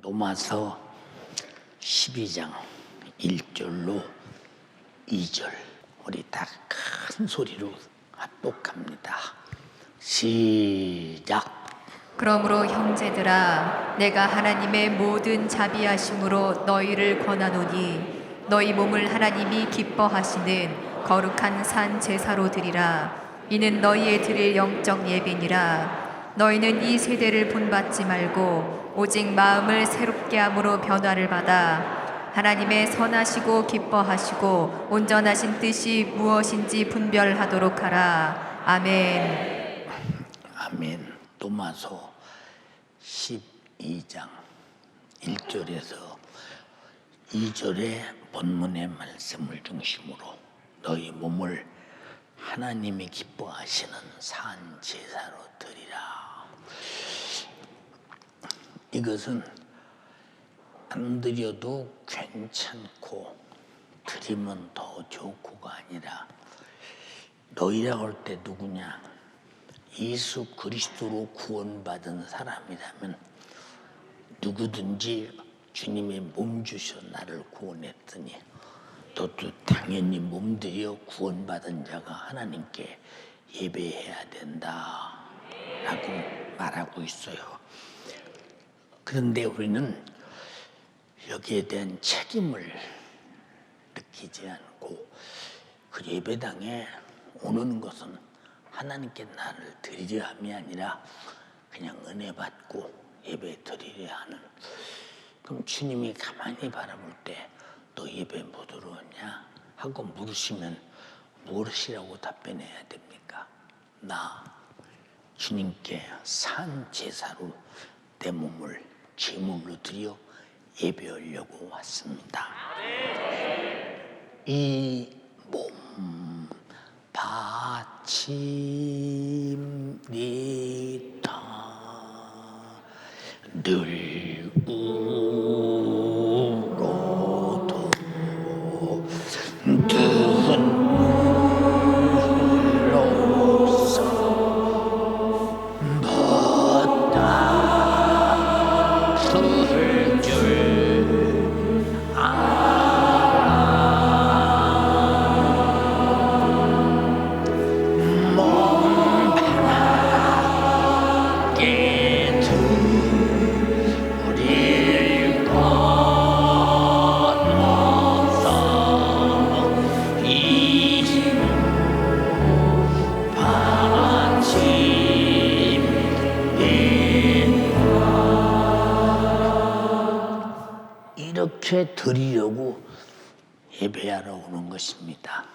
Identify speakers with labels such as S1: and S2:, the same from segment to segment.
S1: 로마서 12장 1절로 2절 우리 다 큰 소리로 합독합니다. 시작.
S2: 그러므로 형제들아, 내가 하나님의 모든 자비하심으로 너희를 권하노니 너희 몸을 하나님이 기뻐하시는 거룩한 산 제사로 드리라. 이는 너희의 드릴 영적 예배니라. 너희는 이 세대를 본받지 말고 오직 마음을 새롭게 함으로 변화를 받아 하나님의 선하시고 기뻐하시고 온전하신 뜻이 무엇인지 분별하도록 하라. 아멘.
S1: 아멘. 로마서 12장 1절에서 2절의 본문의 말씀을 중심으로 너희 몸을 하나님이 기뻐하시는 산 제사로 드리라. 이것은 안 드려도 괜찮고 드리면 더 좋고가 아니라 너희라고 할 때 누구냐? 예수 그리스도로 구원받은 사람이라면 누구든지 주님의 몸 주셔 나를 구원했더니 너도 당연히 몸들여 구원받은 자가 하나님께 예배해야 된다 라고 말하고 있어요. 그런데 우리는 여기에 대한 책임을 느끼지 않고 그 예배당에 오는 것은 하나님께 나를 드리려 함이 아니라 그냥 은혜 받고 예배 드리려 하는. 그럼 주님이 가만히 바라볼 때 너 예배 못 들어오냐 하고 물으시면 무엇이라고 답변해야 됩니까? 나 주님께 산 제사로 내 몸을 제물로 드려 예배하려고 왔습니다. 이 몸 바칩니다. 늘 울어도 눈물로써 못다툴 줄 이렇게 드리려고 예배하러 오는 것입니다.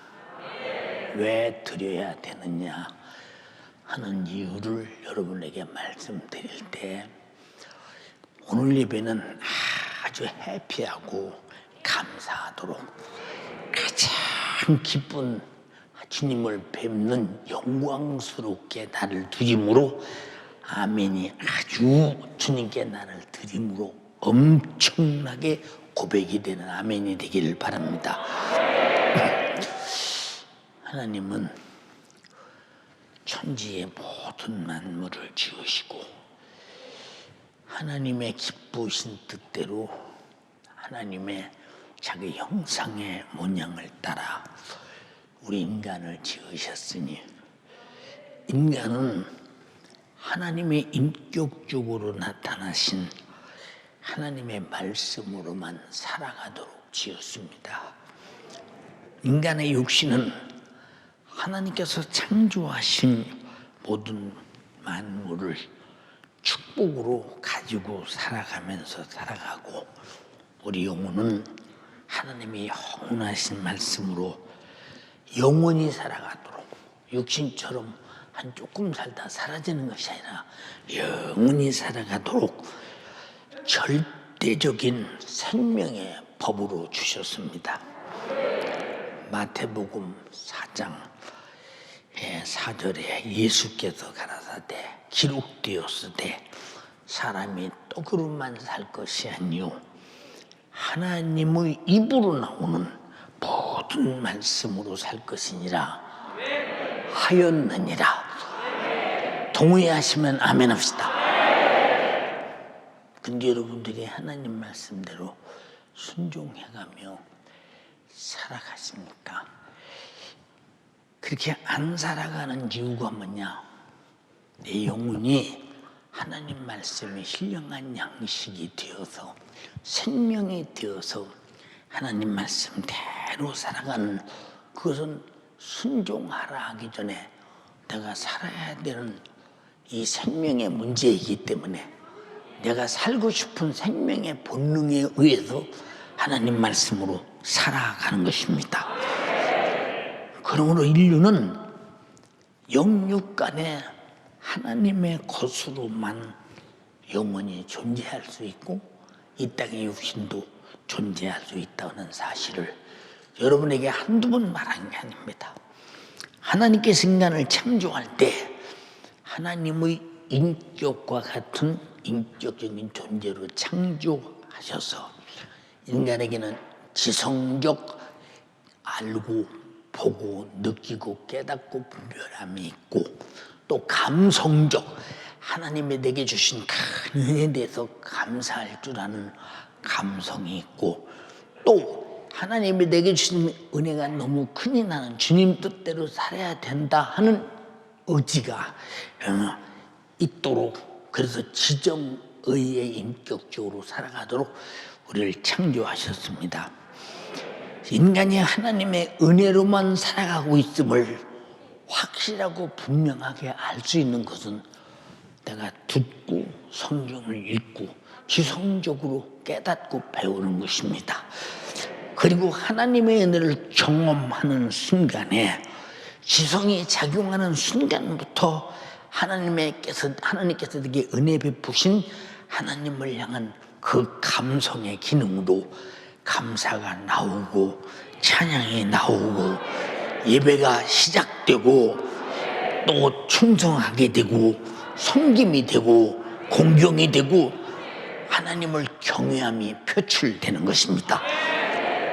S1: 왜 드려야 되느냐 하는 이유를 여러분에게 말씀드릴 때 오늘 예배는 아주 해피하고 감사하도록 가장 기쁜 주님을 뵙는 영광스럽게 나를 드림으로 아멘이 아주 주님께 나를 드림으로 엄청나게 고백이 되는 아멘이 되기를 바랍니다. 하나님은 천지의 모든 만물을 지으시고 하나님의 기쁘신 뜻대로 하나님의 자기 형상의 모양을 따라 우리 인간을 지으셨으니 인간은 하나님의 인격적으로 나타나신 하나님의 말씀으로만 살아가도록 지었습니다. 인간의 육신은 하나님께서 창조하신 모든 만물을 축복으로 가지고 살아가면서 살아가고 우리 영혼은 하나님의 영원하신 말씀으로 영원히 살아가도록 육신처럼 한 조금 살다 사라지는 것이 아니라 영원히 살아가도록 절대적인 생명의 법으로 주셨습니다. 마태복음 4장 4절에 예수께서 가라사대 기록되었으되 사람이 떡으로만 살 것이 아니요 하나님의 입으로 나오는 모든 말씀으로 살 것이니라 하였느니라. 동의하시면 아멘 합시다. 근데 여러분들이 하나님 말씀대로 순종해가며 살아가십니까? 그렇게 안 살아가는 이유가 뭐냐? 내 영혼이 하나님 말씀에 신령한 양식이 되어서 생명이 되어서 하나님 말씀대로 살아가는, 그것은 순종하라 하기 전에 내가 살아야 되는 이 생명의 문제이기 때문에 내가 살고 싶은 생명의 본능에 의해서 하나님 말씀으로 살아가는 것입니다. 그러므로 인류는 영육 간에 하나님의 것으로만 영원히 존재할 수 있고 이 땅의 육신도 존재할 수 있다는 사실을 여러분에게 한두 번 말한 게 아닙니다. 하나님께서 인간을 창조할 때 하나님의 인격과 같은 인격적인 존재로 창조하셔서 인간에게는 지성적 알고 보고 느끼고 깨닫고 분별함이 있고 또 감성적 하나님이 내게 주신 큰 은혜에 대해서 감사할 줄 아는 감성이 있고 또 하나님이 내게 주신 은혜가 너무 크니 나는 주님 뜻대로 살아야 된다 하는 의지가 있도록, 그래서 지정의에 인격적으로 살아가도록 우리를 창조하셨습니다. 인간이 하나님의 은혜로만 살아가고 있음을 확실하고 분명하게 알 수 있는 것은 내가 듣고 성경을 읽고 지성적으로 깨닫고 배우는 것입니다. 그리고 하나님의 은혜를 경험하는 순간에 지성이 작용하는 순간부터 하나님께서 내게 은혜 베푸신 하나님을 향한 그 감성의 기능으로 감사가 나오고 찬양이 나오고 예배가 시작되고 또 충성하게 되고 섬김이 되고 공경이 되고 하나님을 경외함이 표출되는 것입니다.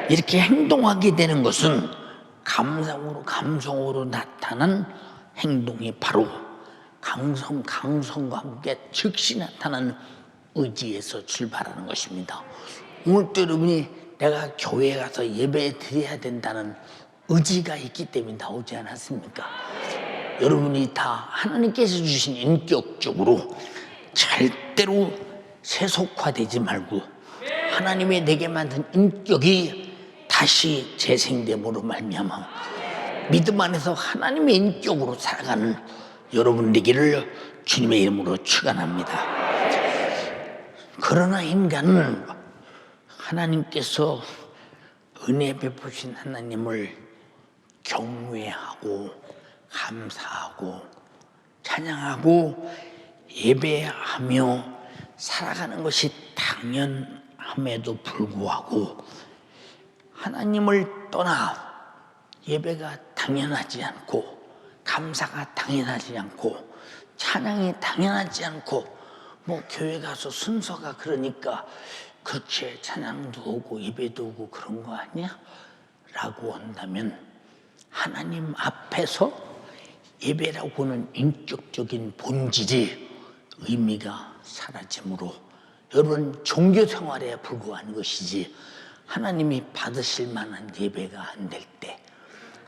S1: 이렇게 행동하게 되는 것은 감성으로 나타난 행동이 바로 강성과 함께 즉시 나타나는 의지에서 출발하는 것입니다. 오늘도 여러분이 내가 교회에 가서 예배 드려야 된다는 의지가 있기 때문에 나오지 않았습니까? 여러분이 다 하나님께서 주신 인격적으로 절대로 세속화되지 말고 하나님이 내게 만든 인격이 다시 재생됨으로 말미암아 믿음 안에서 하나님의 인격으로 살아가는 여러분 되기를 주님의 이름으로 축원합니다. 그러나 인간은 하나님께서 은혜 베푸신 하나님을 경외하고 감사하고 찬양하고 예배하며 살아가는 것이 당연함에도 불구하고 하나님을 떠나 예배가 당연하지 않고 감사가 당연하지 않고 찬양이 당연하지 않고 뭐 교회 가서 순서가 그러니까 그렇게 찬양도 오고 예배도 오고 그런 거 아니야? 라고 한다면 하나님 앞에서 예배라고 하는 인격적인 본질이 의미가 사라지므로 여러분 종교 생활에 불과한 것이지 하나님이 받으실 만한 예배가 안 될 때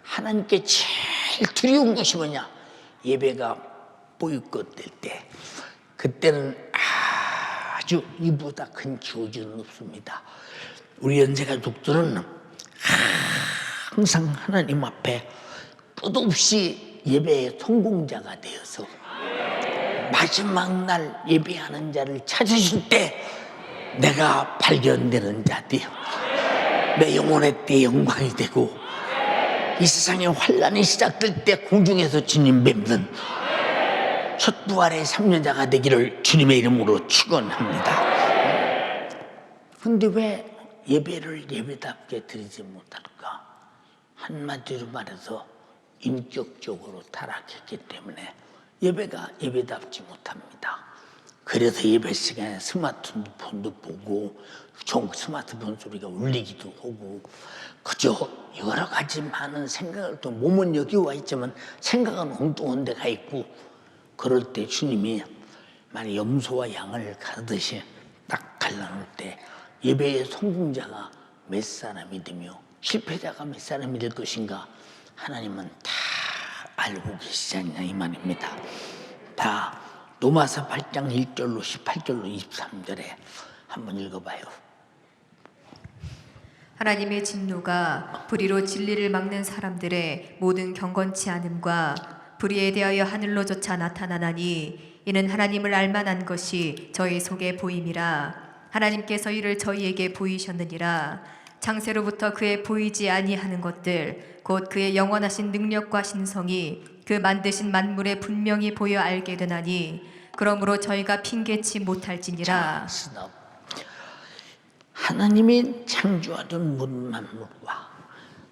S1: 하나님께 제일 두려운 것이 뭐냐? 예배가 보이콧될 때 그때는 아주 이보다 큰 저주는 없습니다. 우리 연세가족들은 항상 하나님 앞에 끝없이 예배의 성공자가 되어서 마지막 날 예배하는 자를 찾으실 때 내가 발견되는 자 되어 내 영혼의 때 영광이 되고 이 세상에 환란이 시작될 때 공중에서 주님 뵙는 첫 부활의 3년자가 되기를 주님의 이름으로 축원합니다. 그런데 왜 예배를 예배답게 드리지 못할까? 한마디로 말해서 인격적으로 타락했기 때문에 예배가 예배답지 못합니다. 그래서 예배 시간에 스마트폰도 보고 스마트폰 소리가 울리기도 하고 그저 여러 가지 많은 생각을 또 몸은 여기 와 있지만 생각은 엉뚱한 데가 있고 그럴 때 주님이 만약 염소와 양을 가르듯이 딱 갈라놓을 때 예배의 성공자가 몇 사람이 되며 실패자가 몇 사람이 될 것인가 하나님은 다 알고 계시지 않냐 이 말입니다. 다 로마서 8장 1절로 18절로 23절에 한번 읽어봐요.
S2: 하나님의 진노가 불의로 진리를 막는 사람들의 모든 경건치 않음과 불의에 대하여 하늘로조차 나타나나니 이는 하나님을 알만한 것이 저희 속에 보임이라. 하나님께서 이를 저희에게 보이셨느니라. 창세로부터 그의 보이지 아니하는 것들 곧 그의 영원하신 능력과 신성이 그 만드신 만물에 분명히 보여 알게 되나니 그러므로 저희가 핑계치 못할지니라.
S1: 스톱. 하나님이 창조하던 모든 만물과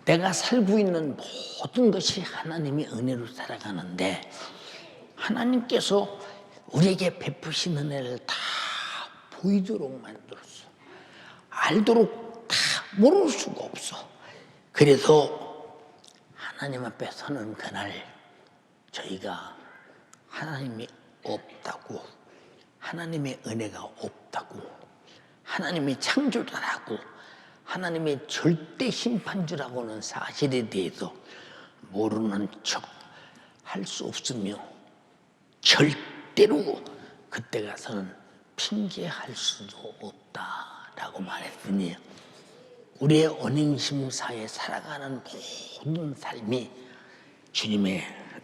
S1: 내가 살고 있는 모든 것이 하나님의 은혜로 살아가는데 하나님께서 우리에게 베푸신 은혜를 다 보이도록 만들었어. 알도록 다 모를 수가 없어. 그래서 하나님 앞에 서는 그날 저희가 하나님이 없다고, 하나님의 은혜가 없다고, 하나님이 창조자라고, 하나님의 절대 심판주라고는 사실에 대해서 모르는 척 할 수 없으며 절대로 그때 가서는 핑계할 수도 없다라고 말했으니 우리의 언행심사에 살아가는 모든 삶이 주님의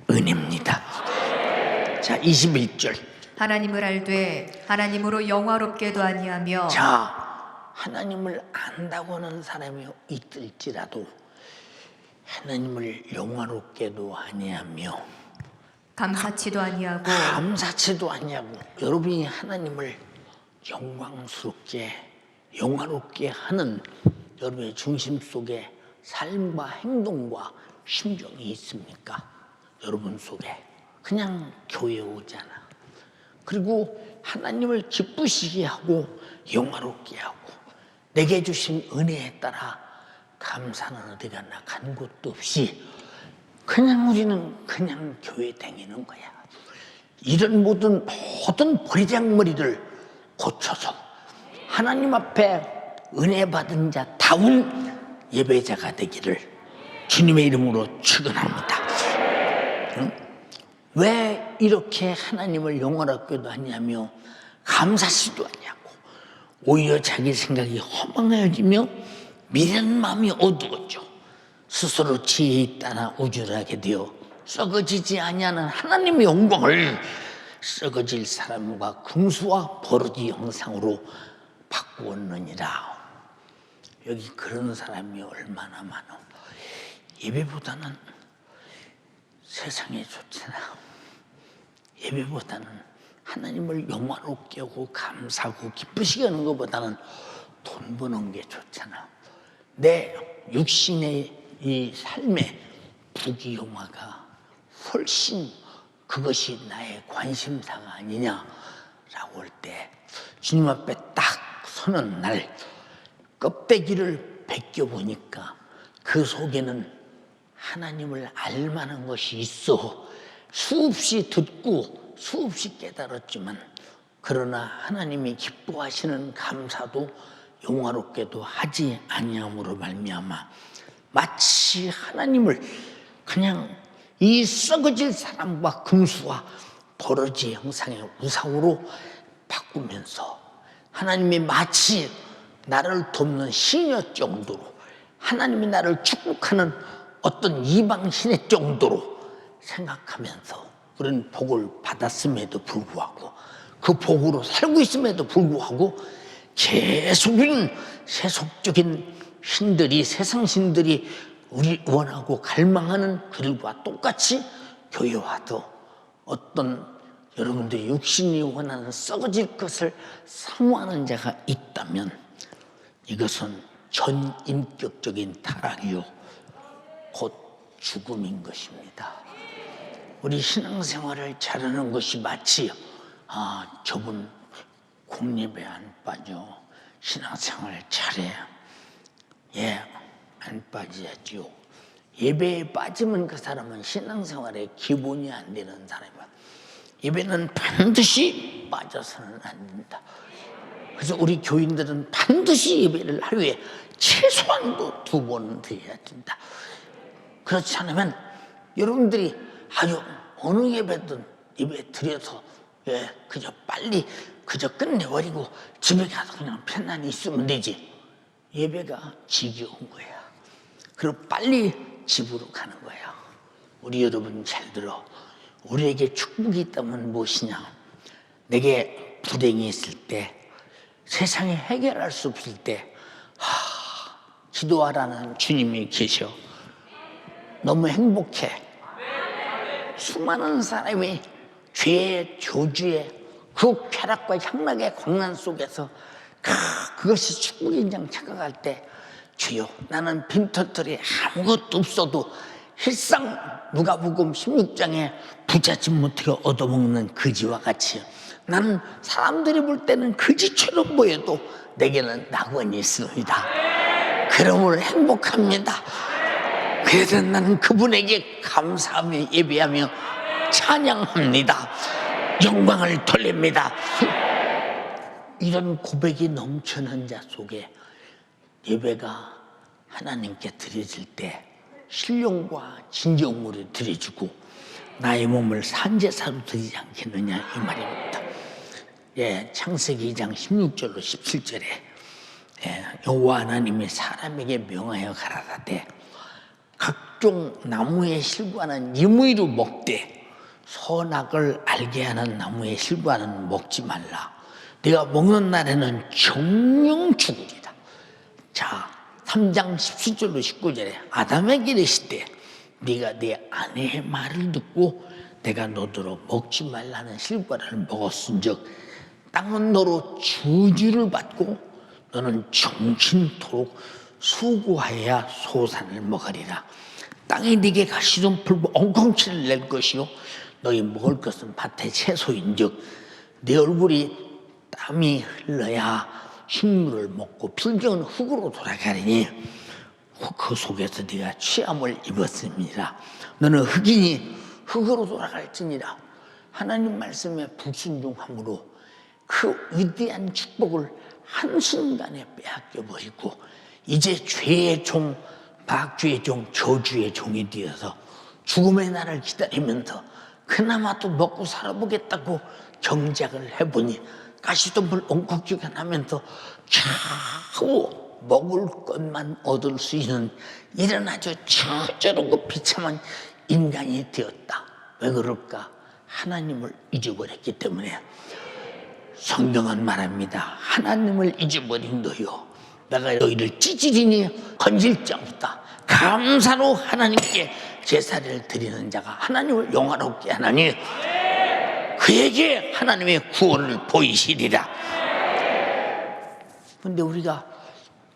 S1: 은혜입니다. 자, 21절.
S2: 하나님을 알되 하나님으로 영화롭게도 아니하며.
S1: 자, 하나님을 안다고 하는 사람이 있을지라도 하나님을 영화롭게도 아니하며
S2: 감사치도 아니하고.
S1: 감사치도 아니하고 여러분이 하나님을 영광스럽게 영화롭게 하는 여러분의 중심 속에 삶과 행동과 심정이 있습니까? 여러분 속에 그냥 교회에 오잖아. 그리고 하나님을 기쁘시게 하고 영화롭게 하고 내게 주신 은혜에 따라 감사는 어디 갔나 간 곳도 없이 그냥 우리는 그냥 교회 다니는 거야. 이런 모든 버리장머리를 고쳐서 하나님 앞에 은혜 받은 자다운 예배자가 되기를 주님의 이름으로 축원합니다. 응? 왜 이렇게 하나님을 영원하게도 하냐며 감사시도 하냐고 오히려 자기 생각이 허망해지며 미련 마음이 어두워져 스스로 지혜에 따라 우쭐하게 되어 썩어지지 아니하는 하나님의 영광을 썩어질 사람과 금수와 버러지 형상으로 바꾸었느니라. 여기 그런 사람이 얼마나 많아. 예배보다는 세상에 좋잖아. 예배보다는 하나님을 영화롭게 하고 감사하고 기쁘시게 하는 것보다는 돈 버는 게 좋잖아. 내 육신의 이 삶의 부귀영화가 훨씬 그것이 나의 관심사가 아니냐라고 할 때 주님 앞에 딱 서는 날 껍데기를 벗겨보니까 그 속에는 하나님을 알만한 것이 있어. 수없이 듣고 수없이 깨달았지만 그러나 하나님이 기뻐하시는 감사도 영화롭게도 하지 아니함으로 말미암아 마치 하나님을 그냥 이 썩어질 사람과 금수와 버러지 형상의 우상으로 바꾸면서 하나님이 마치 나를 돕는 시녀 정도로 하나님이 나를 축복하는 어떤 이방신의 정도로 생각하면서 그런 복을 받았음에도 불구하고 그 복으로 살고 있음에도 불구하고 계속은 세속적인 신들이 세상 신들이 우리 원하고 갈망하는 그들과 똑같이 교회 와도 어떤 여러분들이 육신이 원하는 썩어질 것을 사모하는 자가 있다면 이것은 전인격적인 타락이요 곧 죽음인 것입니다. 우리 신앙생활을 잘하는 것이 마치 저분 공예배 안 빠져 신앙생활 잘해. 안 빠져야지요. 예배에 빠지면 그 사람은 신앙생활의 기본이 안 되는 사람이야. 예배는 반드시 빠져서는 안 된다. 그래서 우리 교인들은 반드시 예배를 하루에 최소한도 2번은 드려야 된다. 그렇지 않으면 여러분들이 아주 어느 예배든 예배 드려서 그저 빨리 그저 끝내버리고 집에 가서 그냥 편안히 있으면 되지. 예배가 지겨운 거야. 그리고 빨리 집으로 가는 거야. 우리 여러분 잘 들어. 우리에게 축복이 있다면 무엇이냐? 내게 불행이 있을 때, 세상에 해결할 수 없을 때 기도하라는 주님이 계셔. 너무 행복해. 수많은 사람이 죄의 저주의 그 쾌락과 향락의 광란 속에서 그것이 축복인 양 착각할 때, 주여 나는 빈털터리 아무것도 없어도 일상 누가복음 16장에 부잣집 못하게 얻어먹는 거지와 같이 나는 사람들이 볼 때는 거지처럼 보여도 내게는 낙원이 있습니다. 그러므로 행복합니다. 그래서 나는 그분에게 감사하며 예배하며 찬양합니다. 영광을 돌립니다. 이런 고백이 넘치는 자 속에 예배가 하나님께 드려질 때 신령과 진정으로 드려지고 나의 몸을 산제사로 드리지 않겠느냐 이 말입니다. 창세기 2장 16절로 17절에 여호와 하나님이 사람에게 명하여 가라사대 각종 나무의 실과는 임의로 먹되 선악을 알게 하는 나무의 실과는 먹지 말라. 네가 먹는 날에는 정령 죽으리라. 자, 3장 17절로 19절에 아담에게 이르시되 네가 네 아내의 말을 듣고 내가 너더러 먹지 말라는 실과를 먹었은즉 땅은 너로 저주를 받고 너는 정신토록 수고하여야 소산을 먹으리라. 땅이 네게 가시던 풀고 엉겅퀴를 낼 것이요 너희 먹을 것은 밭의 채소인즉 네 얼굴이 땀이 흘러야 식물을 먹고 필경은 흙으로 돌아가리니 그 속에서 네가 취함을 입었습니다. 너는 흙이니 흙으로 돌아갈지니라. 하나님 말씀에 불순종함으로 그 위대한 축복을 한순간에 빼앗겨버리고 이제 죄의 종, 박죄의 종, 저주의 종이 되어서 죽음의 날을 기다리면서 그나마도 먹고 살아보겠다고 경작을 해보니 가시덤불 엉컥지가 나면서 겨우 먹을 것만 얻을 수 있는 이런 아주 처절하고 비참한 인간이 되었다. 왜 그럴까? 하나님을 잊어버렸기 때문에. 성경은 말합니다. 하나님을 잊어버린 너요 내가 너희를 찌질이니 건질 자 없다. 감사로 하나님께 제사를 드리는 자가 하나님을 영화롭게 하나니 그에게 하나님의 구원을 보이시리라. 근데 우리가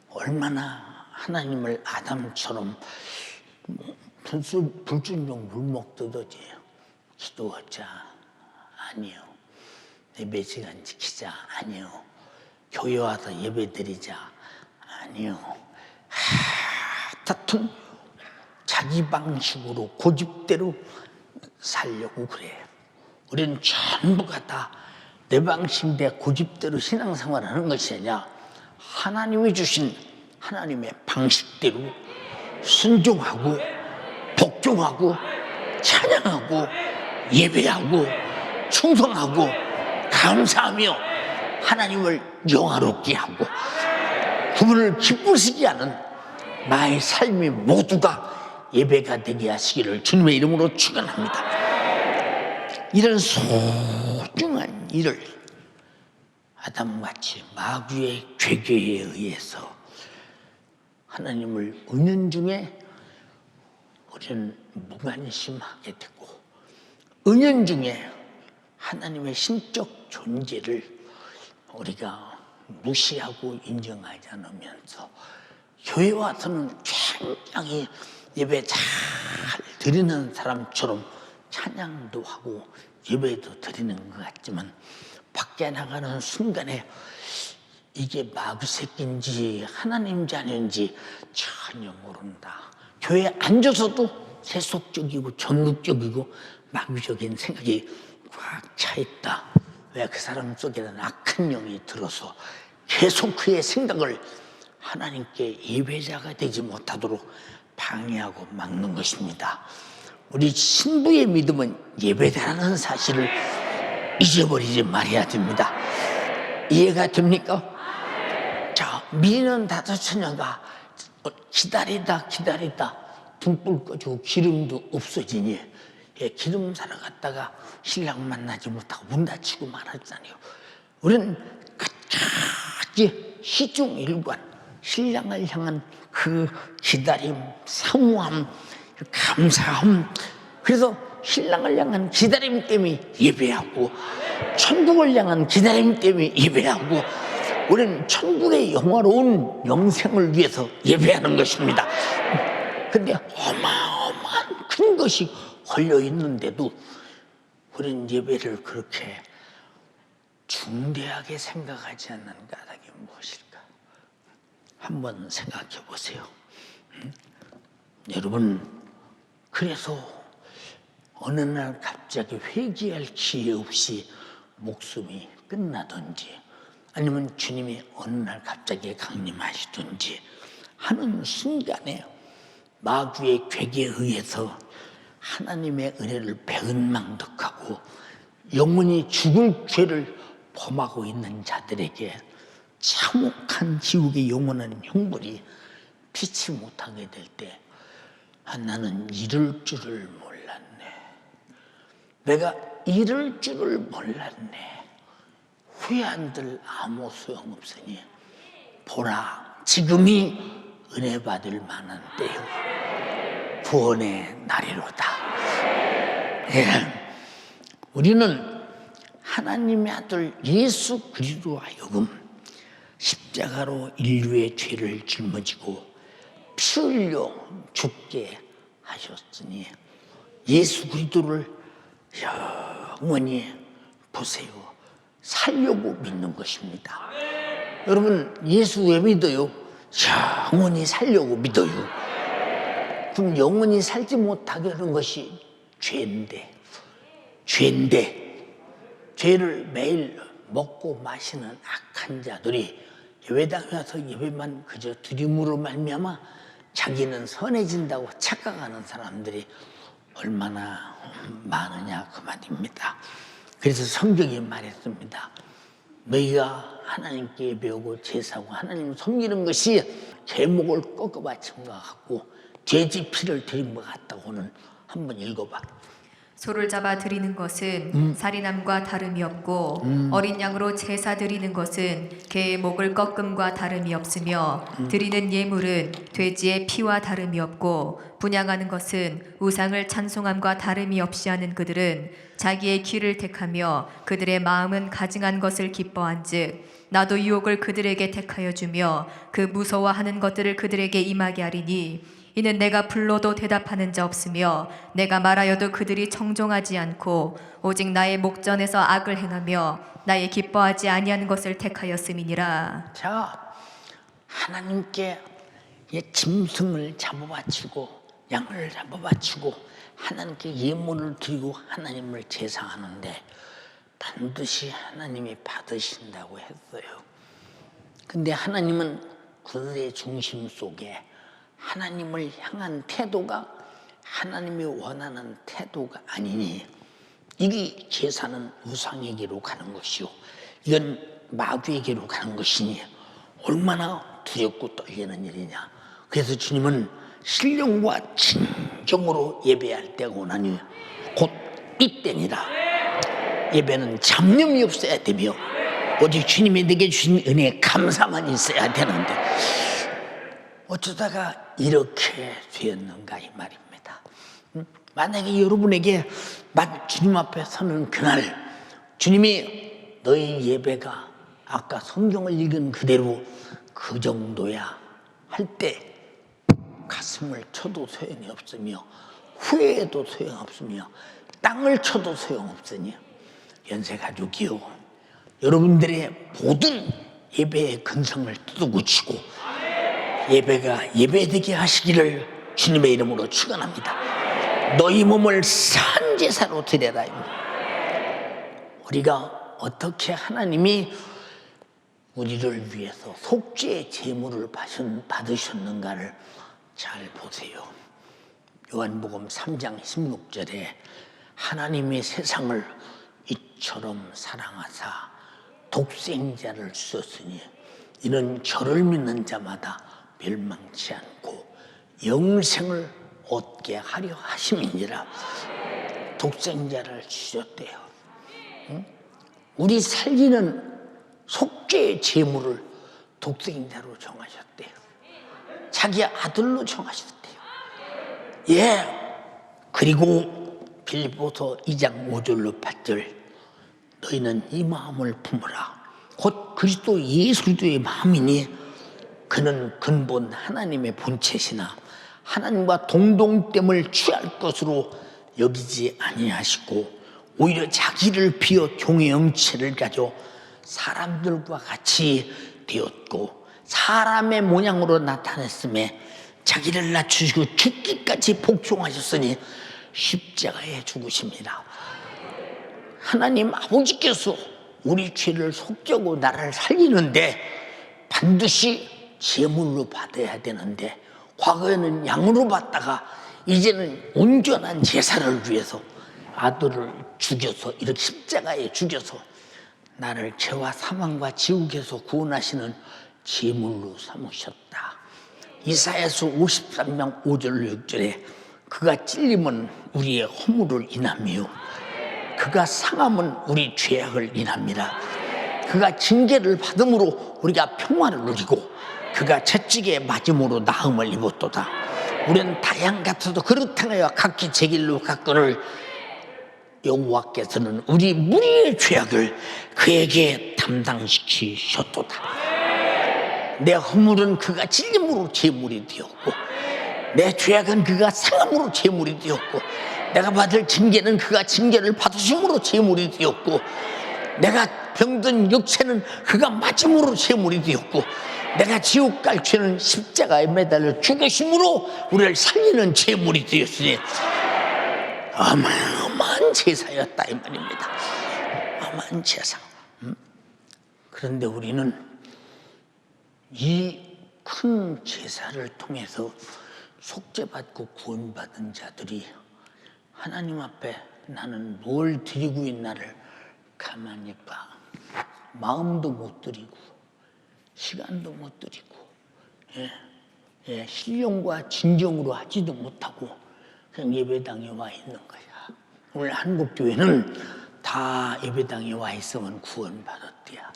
S1: 얼마나 하나님을 아담처럼 불순종 물먹듯하지 기도하자 아니요, 예배 시간 지키자 아니요, 교회 와서 예배 드리자 아니요, 하여튼 자기 방식으로 고집대로 살려고 그래요. 우리는 전부가 다 내 방식 내 고집대로 신앙생활을 하는 것이 아니라 하나님이 주신 하나님의 방식대로 순종하고 복종하고 찬양하고 예배하고 충성하고 감사하며 하나님을 영화롭게 하고 그분을 기쁘시게 하는 나의 삶이 모두가 예배가 되게 하시기를 주님의 이름으로 축원합니다. 이런 소중한 일을 아담같이 마귀의 괴계에 의해서 하나님을 은연중에 우리는 무관심하게 되고 은연중에 하나님의 신적 존재를 우리가 무시하고 인정하지 않으면서 교회 와서는 굉장히 예배 잘 드리는 사람처럼 찬양도 하고 예배도 드리는 것 같지만 밖에 나가는 순간에 이게 마귀 새끼인지 하나님 자녀인지 전혀 모른다. 교회에 앉아서도 세속적이고 전극적이고 마귀적인 생각이 꽉 차 있다. 왜? 그 사람 속에는 악한 영이 들어서 계속 그의 생각을 하나님께 예배자가 되지 못하도록 방해하고 막는 것입니다. 우리 신부의 믿음은 예배자라는 사실을 잊어버리지 말아야 됩니다. 이해가 됩니까? 자, 미는 다섯 처녀가 기다리다 등불 꺼지고 기름도 없어지니 기름 사러 갔다가 신랑 만나지 못하고 문 닫히고 말았잖아요. 우리는 끝까지 시중일관 신랑을 향한 그 기다림, 사모함, 감사함, 그래서 신랑을 향한 기다림 때문에 예배하고 천국을 향한 기다림 때문에 예배하고 우리는 천국의 영화로운 영생을 위해서 예배하는 것입니다. 근데 어마어마한 큰 것이 걸려 있는데도 우리는 예배를 그렇게 중대하게 생각하지 않는 까닭이 무엇일까? 한번 생각해 보세요. 여러분, 그래서 어느 날 갑자기 회개할 기회 없이 목숨이 끝나든지 아니면 주님이 어느 날 갑자기 강림하시든지 하는 순간에 마귀의 괴계에 의해서 하나님의 은혜를 배은망덕하고 영원히 죽을 죄를 범하고 있는 자들에게 참혹한 지옥의 영원한 형벌이 피치 못하게 될 때 나는 이럴 줄을 몰랐네. 내가 이럴 줄을 몰랐네. 후회한들 아무 소용없으니 보라, 지금이 은혜 받을 만한 때요 구원의 날이로다. 예. 우리는 하나님의 아들 예수 그리스도로 하여금 십자가로 인류의 죄를 짊어지고 피 흘려 죽게 하셨으니 예수 그리스도를 영원히 보세요. 살려고 믿는 것입니다. 여러분, 예수 왜 믿어요? 영원히 살려고 믿어요. 그럼 영원히 살지 못하게 하는 것이 죄인데 죄를 매일 먹고 마시는 악한 자들이 예배당에 와서 예배만 그저 드림으로 말미암아 자기는 선해진다고 착각하는 사람들이 얼마나 많으냐 그 말입니다. 그래서 성경이 말했습니다. 너희가 하나님께 예배하고 제사하고 하나님 섬기는 것이 제목을 꺾어 바친 것 같고 돼지 피를 드린 것 같다고는 한번 읽어봐.
S2: 소를 잡아 드리는 것은 살인함과 다름이 없고 어린 양으로 제사 드리는 것은 개의 목을 꺾음과 다름이 없으며 드리는 예물은 돼지의 피와 다름이 없고 분향하는 것은 우상을 찬송함과 다름이 없이 하는 그들은 자기의 길을 택하며 그들의 마음은 가증한 것을 기뻐한즉 나도 유혹을 그들에게 택하여 주며 그 무서워하는 것들을 그들에게 임하게 하리니 이는 내가 불러도 대답하는 자 없으며 내가 말하여도 그들이 청종하지 않고 오직 나의 목전에서 악을 행하며 나의 기뻐하지 아니하는 것을 택하였음이니라.
S1: 자, 하나님께 짐승을 잡아바치고 양을 잡아바치고 하나님께 예물을 드리고 하나님을 제사하는데 반드시 하나님이 받으신다고 했어요. 근데 하나님은 그들의 중심 속에 하나님을 향한 태도가 하나님이 원하는 태도가 아니니 이게 제사는 우상에게로 가는 것이요 이건 마귀에게로 가는 것이니 얼마나 두렵고 떨리는 일이냐. 그래서 주님은 신령과 진정으로 예배할 때가 오나니 곧 이때니라. 예배는 잡념이 없어야 되며 오직 주님이 내게 주신 은혜에 감사만 있어야 되는데 어쩌다가 이렇게 되었는가 이 말입니다. 만약에 여러분에게 주님 앞에 서는 그날 주님이 너희 예배가 아까 성경을 읽은 그대로 그 정도야 할 때 가슴을 쳐도 소용이 없으며 후회해도 소용없으며 땅을 쳐도 소용없으니 연세가족이요 여러분들의 모든 예배의 근성을 뜯어고치고 예배가 예배되게 하시기를 주님의 이름으로 축원합니다. 너희 몸을 산제사로 드려라. 우리가 어떻게 하나님이 우리를 위해서 속죄의 제물을 받으셨는가를 잘 보세요. 요한복음 3장 16절에 하나님의 세상을 이처럼 사랑하사 독생자를 주셨으니 이는 저를 믿는 자마다 멸망치 않고 영생을 얻게 하려 하심이니라. 독생자를 주셨대요. 우리 살리는 속죄의 제물을 독생자로 정하셨대요. 자기 아들로 정하셨대요. 예. 그리고 빌립보서 2장 5절로 8절 너희는 이 마음을 품으라. 곧 그리스도 예수의 마음이니 그는 근본 하나님의 본체시나 하나님과 동등됨을 취할 것으로 여기지 아니하시고 오히려 자기를 비어 종의 형체를 가져 사람들과 같이 되었고 사람의 모양으로 나타냈음에 자기를 낮추시고 죽기까지 복종하셨으니 십자가에 죽으십니다. 하나님 아버지께서 우리 죄를 속죄고 나를 살리는데 반드시 제물로 받아야 되는데 과거에는 양으로 받다가 이제는 온전한 제사를 위해서 아들을 죽여서 이렇게 십자가에 죽여서 나를 죄와 사망과 지옥에서 구원하시는 제물로 삼으셨다. 이사야서 53장 5절 6절에 그가 찔림은 우리의 허물을 인하며 그가 상함은 우리 죄악을 인함이라. 그가 징계를 받음으로 우리가 평화를 누리고 그가 채찍에 맞음으로 나음을 입었도다. 우리는 다양 같아도 그릇 행하여 각기 제 길로 갔거늘 여호와께서는 우리 무리의 죄악을 그에게 담당시키셨도다. 내 허물은 그가 찔림으로 제물이 되었고 내 죄악은 그가 상함으로 제물이 되었고 내가 받을 징계는 그가 징계를 받으심으로 제물이 되었고 내가 병든 육체는 그가 맞음으로 제물이 되었고 내가 지옥 갈 죄는 십자가에 매달려 죽으심으로 우리를 살리는 제물이 되었으니 어마어마한 제사였다 이 말입니다. 어마어마한 제사. 그런데 우리는 이 큰 제사를 통해서 속죄받고 구원받은 자들이 하나님 앞에 나는 뭘 드리고 있나를 가만히 봐. 마음도 못 드리고 시간도 못 드리고 신령과 진정으로 하지도 못하고 그냥 예배당에 와 있는 거야. 오늘 한국교회는 다 예배당에 와 있으면 구원받았대야.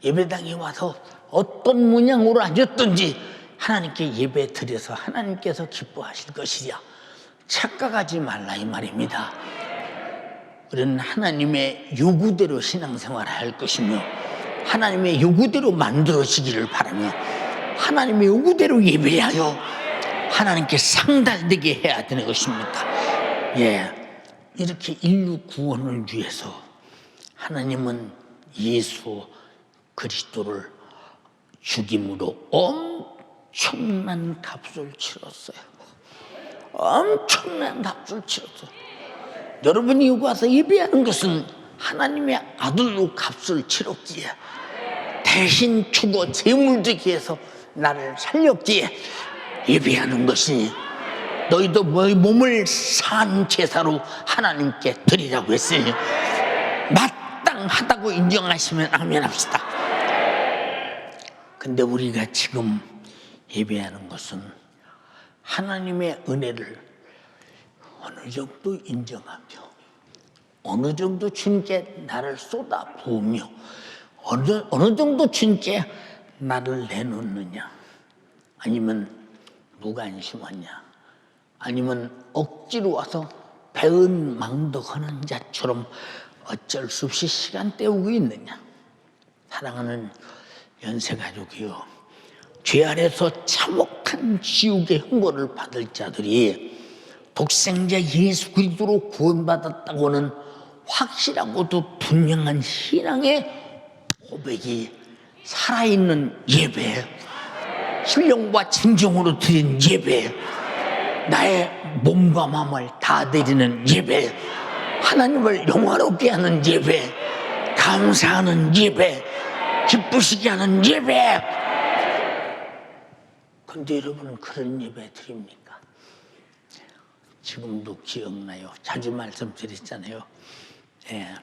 S1: 예배당에 와서 어떤 문양으로 앉았든지 하나님께 예배 드려서 하나님께서 기뻐하실 것이야. 착각하지 말라 이 말입니다. 우리는 하나님의 요구대로 신앙생활을 할 것이며 하나님의 요구대로 만들어지기를 바라며 하나님의 요구대로 예배하여 하나님께 상달되게 해야 되는 것입니다. 이렇게 인류 구원을 위해서 하나님은 예수 그리스도를 죽임으로 엄청난 값을 치렀어요. 엄청난 값을 치렀어요. 여러분이 여기 와서 예배하는 것은 하나님의 아들로 값을 치렀기에 대신 죽어 제물되게 해서 나를 살렸기에 예배하는 것이니 너희도 몸을 산 제사로 하나님께 드리라고 했으니 마땅하다고 인정하시면 아멘 합시다. 근데 우리가 지금 예배하는 것은 하나님의 은혜를 어느 정도 인정하며 어느 정도 주님께 나를 쏟아 부으며 어느 정도 주님께 나를 내놓느냐, 아니면 무관심하냐, 아니면 억지로 와서 배은 망덕하는 자처럼 어쩔 수 없이 시간 때우고 있느냐. 사랑하는 연세가족이요, 죄 아래서 참혹한 지옥의 형벌을 받을 자들이 독생자 예수 그리스도로 구원받았다고는 확실하고도 분명한 신앙의 고백이 살아있는 예배, 신령과 진정으로 드린 예배, 나의 몸과 마음을 다 드리는 예배, 하나님을 영화롭게 하는 예배, 감사하는 예배, 기쁘시게 하는 예배. 근데 여러분은 그런 예배 드립니까? 지금도 기억나요. 자주 말씀드렸잖아요. 예.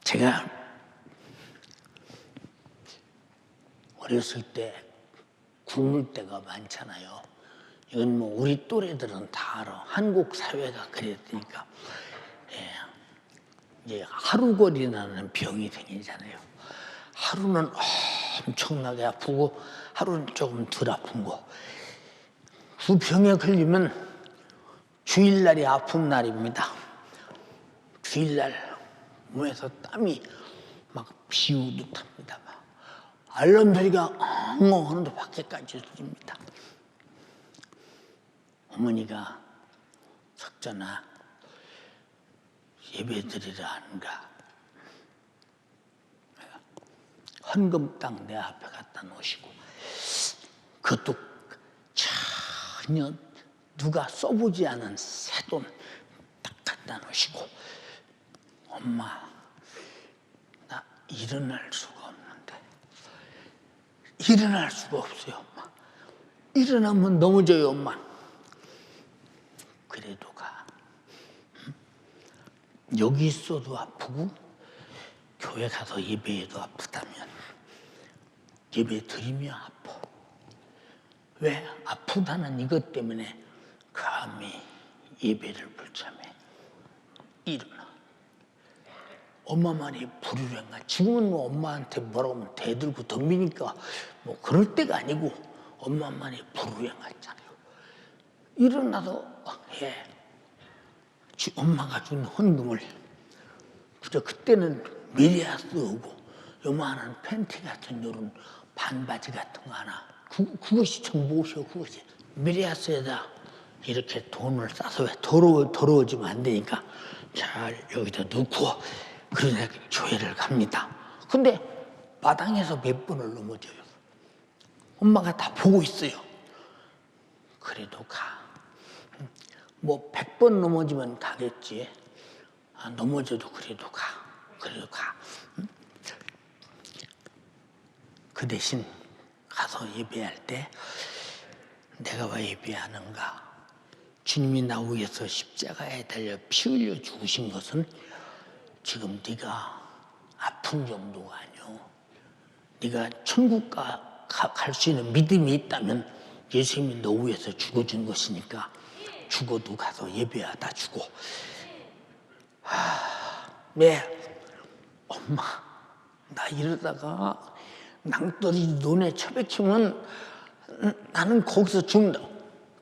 S1: 제가 어렸을 때 굶을 때가 많잖아요. 이건 뭐 우리 또래들은 다 알아. 한국 사회가 그랬으니까. 예. 이제 하루거리라는 병이 생기잖아요. 하루는 엄청나게 아프고 하루는 조금 덜 아픈 거. 그 병에 걸리면 주일날이 아픈 날입니다. 주일날 몸에서 땀이 막 비우듯 합니다. 알람 소리가 엉엉 하는데 밖에까지 들립니다. 어머니가 석전아 예배드리라 하는가. 헌금땅 내 앞에 갖다 놓으시고 그것도 전혀 누가 써보지 않은 새돈 딱 갖다 놓으시고 엄마 나 일어날 수가 없는데 일어날 수가 없어요 엄마. 일어나면 넘어져요 엄마. 그래도 가. 여기 있어도 아프고 교회 가서 예배해도 아프다면 예배 드리며 아파. 왜? 아프다는 이것 때문에 감히 예배를 불참해. 일어나. 엄마 말이 불효령가. 지금은 뭐 엄마한테 뭐라고 하면 대들고 덤비니까 뭐 그럴 때가 아니고 엄마 말이 불효령하잖아요. 일어나서 해. 엄마가 준 헌금을 그저 그때는 메리아스 오고 요만한 팬티 같은 요런 반바지 같은 거 하나 그것이 전부시오. 그것이 메리아스에다 이렇게 돈을 싸서 왜 더러워지면 안 되니까 잘 여기다 넣고 그러다 교회를 갑니다. 근데 마당에서 몇 번을 넘어져요. 엄마가 다 보고 있어요. 그래도 가. 뭐 100번 넘어지면 가겠지. 넘어져도 그래도 가. 그래도 가. 그 대신 가서 예배할 때 내가 왜 예배하는가? 주님이 나 위해서 십자가에 달려 피 흘려 죽으신 것은 지금 네가 아픈 정도가 아니오. 네가 천국 갈 수 있는 믿음이 있다면 예수님이 너 위해서 죽어준 것이니까 죽어도 가서 예배하다 죽어. 네, 엄마 나 이러다가 낭떠러지 눈에 처박히면 나는 거기서 죽는다.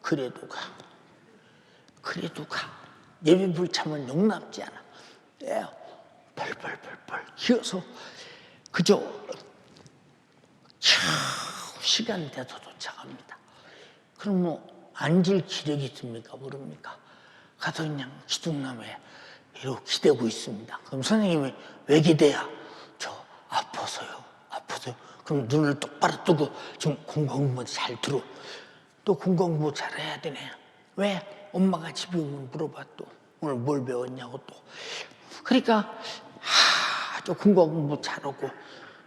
S1: 그래도 가. 그래도 가. 예배 불참은 용납지 않아. 예, 펄펄펄펄 기어서 그저 시간 돼서 도착합니다. 그럼 뭐 앉을 기력이 있습니까? 모릅니까? 가서 그냥 기둥나무에 이러고 기대고 있습니다. 그럼 선생님이 왜 기대야? 저 아파서요. 아파서요. 그럼 눈을 똑바로 뜨고 지금 공부 잘 들어. 또 공부 잘해야 되네. 왜? 엄마가 집에 오면 물어봐 또. 오늘 뭘 배웠냐고 또. 그러니까 또 공부 잘하고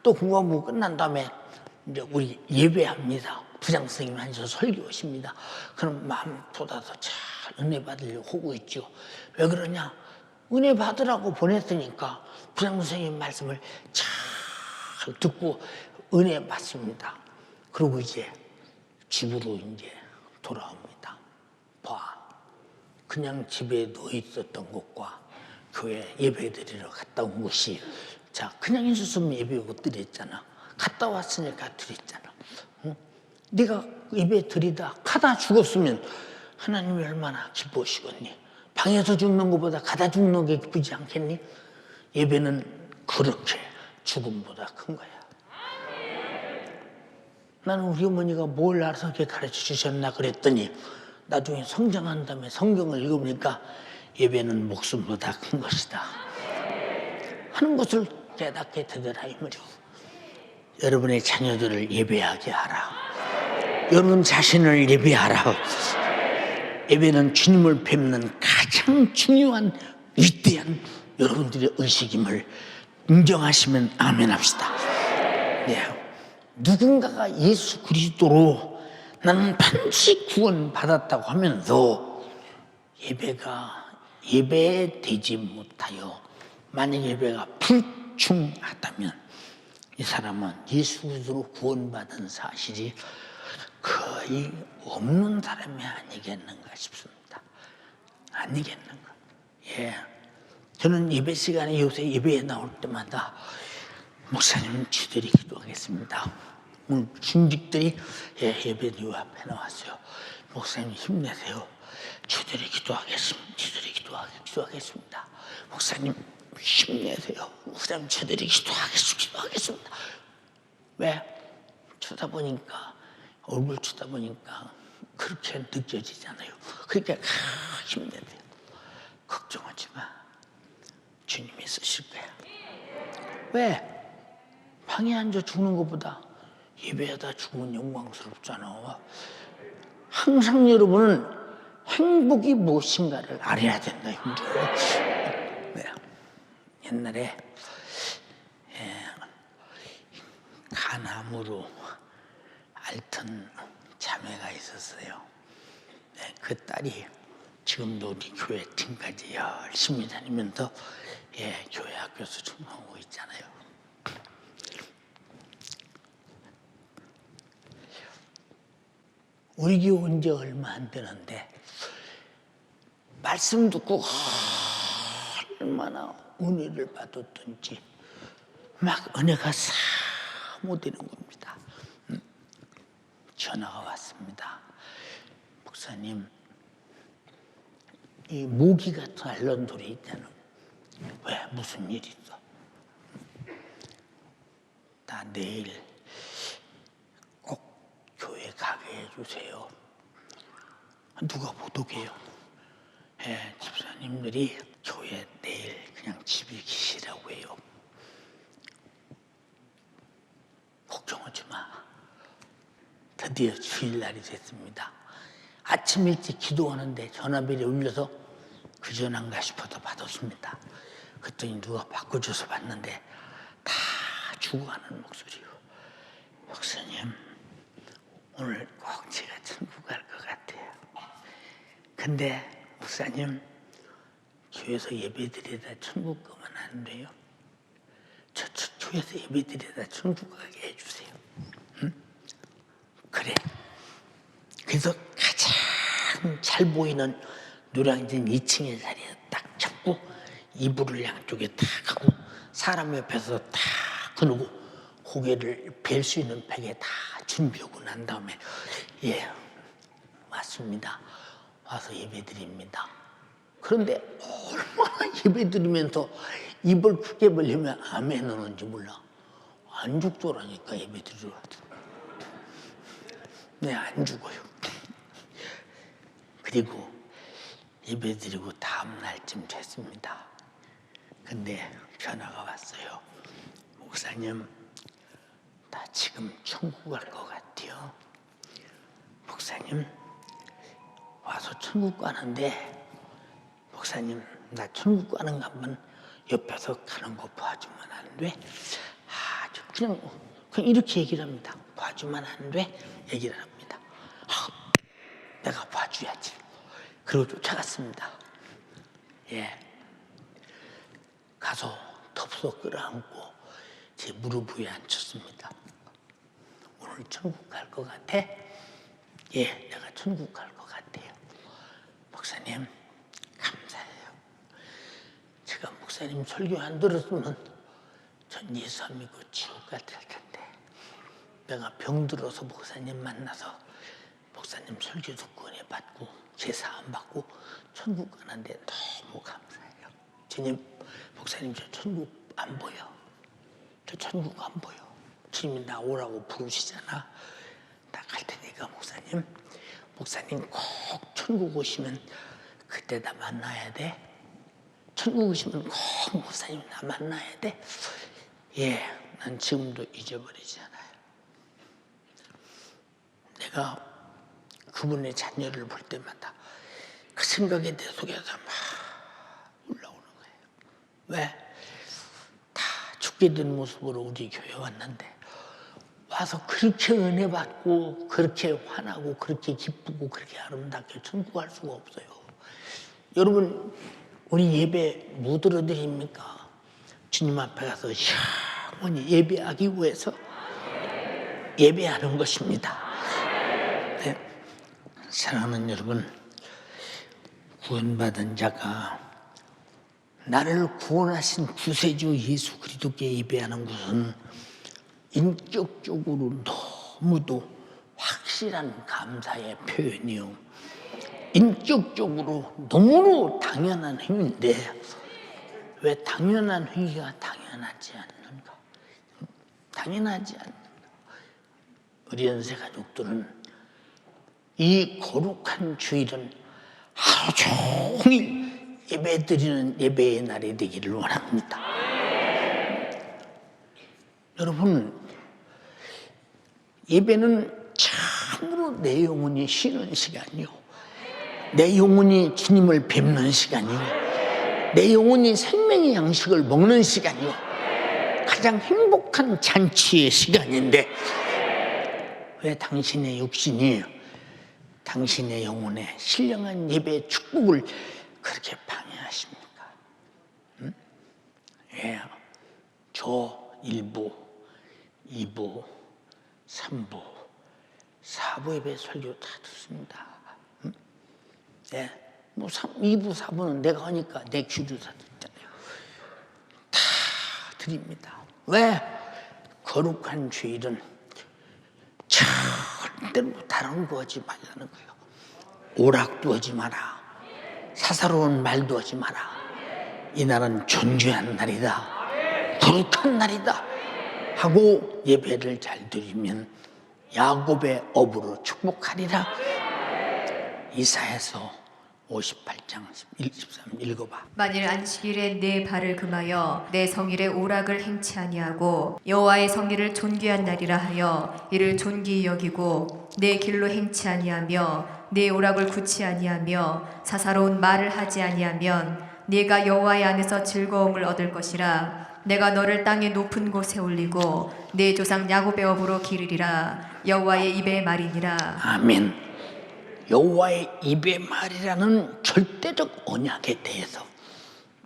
S1: 또 공부 끝난 다음에 이제 우리 예배합니다. 부장 선생님이 앉아서 설교하십니다. 그럼 마음 쏟아서 잘 은혜 받으려고 하고 있죠. 왜 그러냐? 은혜 받으라고 보냈으니까 부장 선생님 말씀을 잘 듣고 은혜 받습니다. 그리고 이제 집으로 이제 돌아옵니다. 봐. 그냥 집에 누워 있었던 것과 교회 예배 드리러 갔다 온 것이 자, 그냥 있었으면 예배 못 드렸잖아. 갔다 왔으니까 드렸잖아. 응? 네가 예배 드리다 가다 죽었으면 하나님이 얼마나 기뻐하시겠니? 방에서 죽는 것보다 가다 죽는 게 기쁘지 않겠니? 예배는 그렇게 죽음보다 큰 거야. 나는 우리 어머니가 뭘 알아서 이렇게 가르쳐 주셨나 그랬더니 나중에 성장한 다음에 성경을 읽어보니까 예배는 목숨보다 큰 것이다 하는 것을 깨닫게 되더라 이 말이오. 여러분의 자녀들을 예배하게 하라. 여러분 자신을 예배하라. 예배는 주님을 뵙는 가장 중요한 위대한 여러분들의 의식임을 인정하시면 아멘 합시다. 네. 누군가가 예수 그리스도로 나는 반드시 구원 받았다고 하면서 예배되지 못하여 만약 예배가 불충하다면 이 사람은 예수 그리스도로 구원받은 사실이 거의 없는 사람이 아니겠는가 싶습니다. 아니겠는가. 예. 저는 예배 시간에 요새 예배에 나올 때마다 목사님 주들이 기도하겠습니다. 오늘 중직들이 예배 요 앞에 나왔어요. 목사님 힘내세요. 주들이 기도하겠습니다. 주들이 기도하겠습니다. 목사님 힘내세요. 목사님 주들이 기도하겠습니다. 왜? 쳐다보니까 얼굴 쳐다보니까 그렇게 느껴지잖아요. 그러니까 힘내세요. 걱정하지 마. 주님이 쓰실 거야. 왜? 방에 앉아 죽는 것보다 예배하다 죽으면 영광스럽잖아. 항상 여러분은 행복이 무엇인가를 알아야 된다. 네. 옛날에 간암으로 앓던 자매가 있었어요. 네, 그 딸이 지금도 우리 교회 팀까지 열심히 다니면서 교회 학교에서 충성하고 있잖아요. 우리 교회 온 지 얼마 안 되는데 말씀 듣고 얼마나 은혜를 받았던지 막 은혜가 사모되는 겁니다. 전화가 왔습니다. 목사님, 이 모기 같은 앓는 소리 있잖아. 왜? 무슨 일 있어? 나 내일 꼭 교회 가게 해주세요. 누가 못 오게요? 집사님들이 교회 내일 그냥 집에 계시라고 해요. 걱정하지 마. 드디어 주일날이 됐습니다. 아침 일찍 기도하는데 전화벨이 울려서 그 전화인가 싶어서 받았습니다. 그랬더니 누가 바꿔줘서 봤는데 다 죽어가는 목소리요. 목사님, 오늘 꼭 제가 천국 갈 것 같아요. 근데 목사님, 교회에서 예배드리다 천국 가면 안 돼요. 저 교회에서 예배드리다 천국 가게 해주세요. 응? 그래. 그래서 가장 잘 보이는 노량진 2층의 자리에 딱 잡고 이불을 양쪽에 탁 하고 사람 옆에서 탁 그누고 고개를 뵐 수 있는 팩에 다 준비하고 난 다음에 왔습니다. 와서 예배드립니다. 그런데 얼마나 예배드리면서 입을 크게 벌리면 아멘 하는지 몰라. 안 죽더라니까 예배드리러 와도. 네, 안 죽어요. 그리고 예배드리고 다음 날쯤 됐습니다. 근데 전화가 왔어요. 목사님, 나 지금 천국 갈 것 같아요. 목사님, 와서 천국 가는데 목사님, 나 천국 가는 거 한번 옆에서 가는 거 봐주면 안 돼? 그냥 이렇게 얘기를 합니다. 봐주면 안 돼? 얘기를 합니다. 내가 봐줘야지. 그리고 쫓아갔습니다. 가서 덥석 끌어안고 제 무릎 위에 앉혔습니다. 오늘 천국 갈 것 같아? 내가 천국 갈 것 같아요. 목사님, 감사해요. 제가 목사님 설교 안 들었으면 전 예수 안 믿고 지옥 같을 텐데 내가 병들어서 목사님 만나서 목사님 설교 듣고 은혜 받고 제사 안 받고 천국 가는데 너무 감사해요. 주님, 목사님 저 천국 안 보여. 저 천국 안 보여. 주님이 나 오라고 부르시잖아. 나 갈 테니까 목사님 꼭 천국 오시면 그때 나 만나야 돼. 천국 오시면 꼭 목사님 나 만나야 돼. 난 지금도 잊어버리지 않아요. 내가 그분의 자녀를 볼 때마다 그 생각이 내 속에서 막 올라오는 거예요. 왜? 다 죽게 된 모습으로 우리 교회 왔는데 와서 그렇게 은혜 받고 그렇게 환하고 그렇게 기쁘고 그렇게 아름답게 천국할 수가 없어요. 여러분 우리 예배 뭐 들어드립니까? 주님 앞에 가서 영원히 예배하기 위해서 예배하는 것입니다. 네. 사랑하는 여러분, 구원받은 자가 나를 구원하신 구세주 예수 그리스도께 예배하는 것은 인격적으로 너무도 확실한 감사의 표현이요, 인격적으로 너무나 당연한 행위인데 왜 당연한 행위가 당연하지 않는가? 당연하지 않는가? 우리 연세 가족들은 이 거룩한 주일은 하루 종일 예배드리는 예배의 날이 되기를 원합니다. 여러분, 예배는 참으로 내 영혼이 쉬는 시간이요, 내 영혼이 주님을 뵙는 시간이요, 내 영혼이 생명의 양식을 먹는 시간이요, 가장 행복한 잔치의 시간인데 왜 당신의 육신이 당신의 영혼의 신령한 예배의 축복을 그렇게 방해하십니까? 응? 예, 저 1부, 2부, 3부, 4부 예배 설교 다 듣습니다. 응? 예, 뭐 2부, 4부는 내가 하니까 내 귀로 다 듣잖아요. 다 드립니다. 왜? 거룩한 주일은 절대로 다른 거 하지 말라는 거예요. 오락도 하지 마라, 사사로운 말도 하지 마라. 이 날은 존귀한 날이다, 거룩한 날이다 하고 예배를 잘 드리면 야곱의 업으로 축복하리라. 이사야서 58장 13 읽어봐.
S2: 만일 안식일에 내 발을 금하여 내 성일에 오락을 행치 아니하고 여호와의 성일을 존귀한 날이라 하여 이를 존귀히 여기고 내 길로 행치 아니하며 내 오락을 굳지 아니하며 사사로운 말을 하지 아니하면 네가 여호와의 안에서 즐거움을 얻을 것이라. 내가 너를 땅의 높은 곳에 올리고 내 조상 야곱의 업으로 기르리라. 여호와의 입의 말이니라.
S1: 아멘. 여호와의 입의 말이라는 절대적 언약에 대해서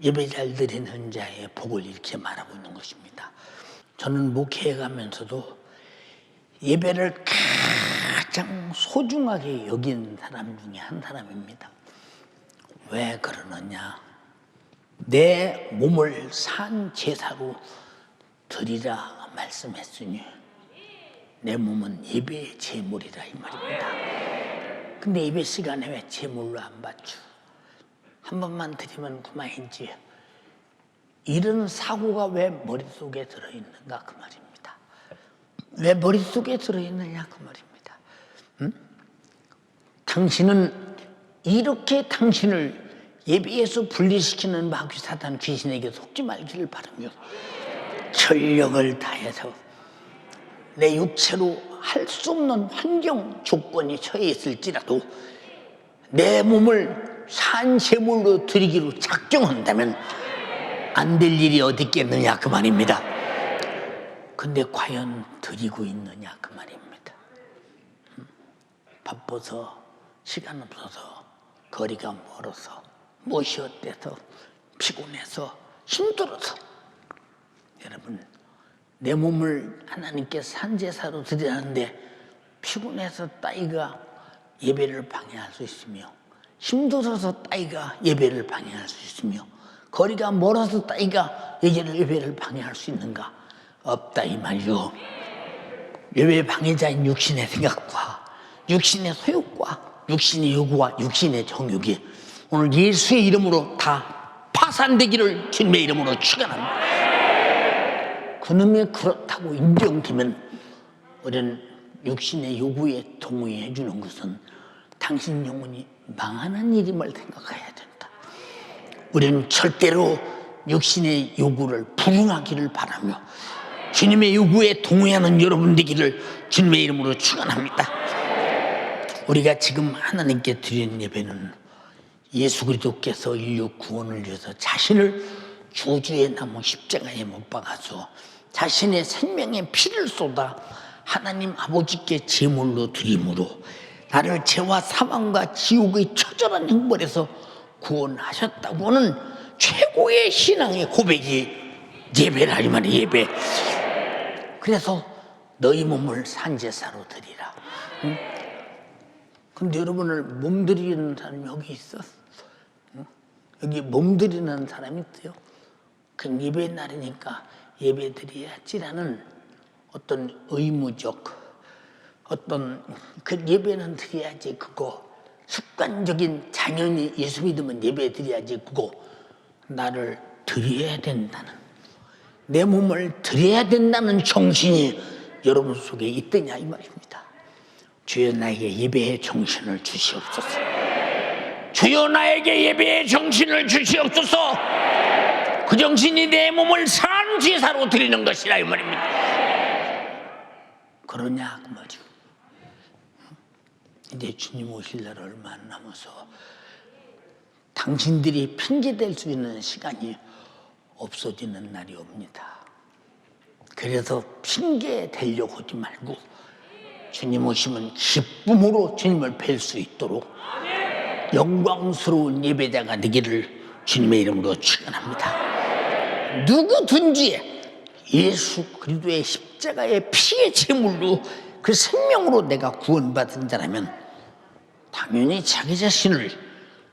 S1: 예배 잘 드리는 자의 복을 이렇게 말하고 있는 것입니다. 저는 목회해 가면서도 예배를 가장 소중하게 여긴 사람 중에 한 사람입니다. 왜 그러느냐? 내 몸을 산 제사로 드리라 말씀했으니 내 몸은 예배의 제물이라 이 말입니다. 근데 예배 시간에 왜 제물로 안 받죠? 한 번만 드리면 그만이지. 이런 사고가 왜 머릿속에 들어있는가 그 말입니다. 왜 머릿속에 들어있느냐 그 말입니다. 응? 당신은 이렇게 당신을 예배에서 분리시키는 마귀 사단 귀신에게 속지 말기를 바라며 전력을 다해서 내 육체로 할 수 없는 환경 조건이 처해 있을지라도 내 몸을 산 제물로 드리기로 작정한다면 안 될 일이 어디 있겠느냐 그 말입니다. 근데 과연 드리고 있느냐 그 말입니다. 바빠서 시간 없어서 거리가 멀어서 못이 어때서 피곤해서 힘들어서 여러분 내 몸을 하나님께 산제사로 드리는데 피곤해서 따위가 예배를 방해할 수 있으며 힘들어서 따위가 예배를 방해할 수 있으며 거리가 멀어서 따위가 예배를 방해할 수 있는가? 없다 이 말이요. 예배 방해자인 육신의 생각과 육신의 소욕과 육신의 요구와 육신의 정욕이 오늘 예수의 이름으로 다 파산되기를 주님의 이름으로 축원합니다. 그놈이 그렇다고 인정되면 우리는 육신의 요구에 동의해 주는 것은 당신 영혼이 망하는 일임을 생각해야 된다. 우리는 절대로 육신의 요구를 불응하기를 바라며 주님의 요구에 동의하는 여러분 되기를 주님의 이름으로 축원합니다. 우리가 지금 하나님께 드리는 예배는 예수 그리스도께서 인류 구원을 위해서 자신을 주주의 나무 십자가에 못 박아서 자신의 생명의 피를 쏟아 하나님 아버지께 제물로 드림으로 나를 죄와 사망과 지옥의 처절한 형벌에서 구원하셨다고는 최고의 신앙의 고백이 예배라 이 말이야. 예배. 그래서 너희 몸을 산제사로 드리라. 응? 근데 여러분을 몸드리는 사람이 여기 있었어. 응? 여기 몸드리는 사람이 있어요. 그 예배 날이니까 예배 드려야지라는 어떤 의무적 어떤 그 예배는 드려야지 그거 습관적인 당연히 예수 믿으면 예배 드려야지 그거 나를 드려야 된다는 내 몸을 드려야 된다는 정신이 여러분 속에 있더냐 이 말입니다. 주여 나에게 예배의 정신을 주시옵소서. 주여 나에게 예배의 정신을 주시옵소서. 그 정신이 내 몸을 산 제사로 드리는 것이라 이 말입니다. 그러냐 그 말이죠. 이제 주님 오실 날 얼마 안 남아서 당신들이 핑계댈 수 있는 시간이 없어지는 날이 옵니다. 그래서 핑계 대려고 하지 말고 주님 오시면 기쁨으로 주님을 뵐 수 있도록 영광스러운 예배자가 되기를 주님의 이름으로 축원합니다. 누구든지 예수 그리스도의 십자가의 피의 제물로 그 생명으로 내가 구원받은 자라면 당연히 자기 자신을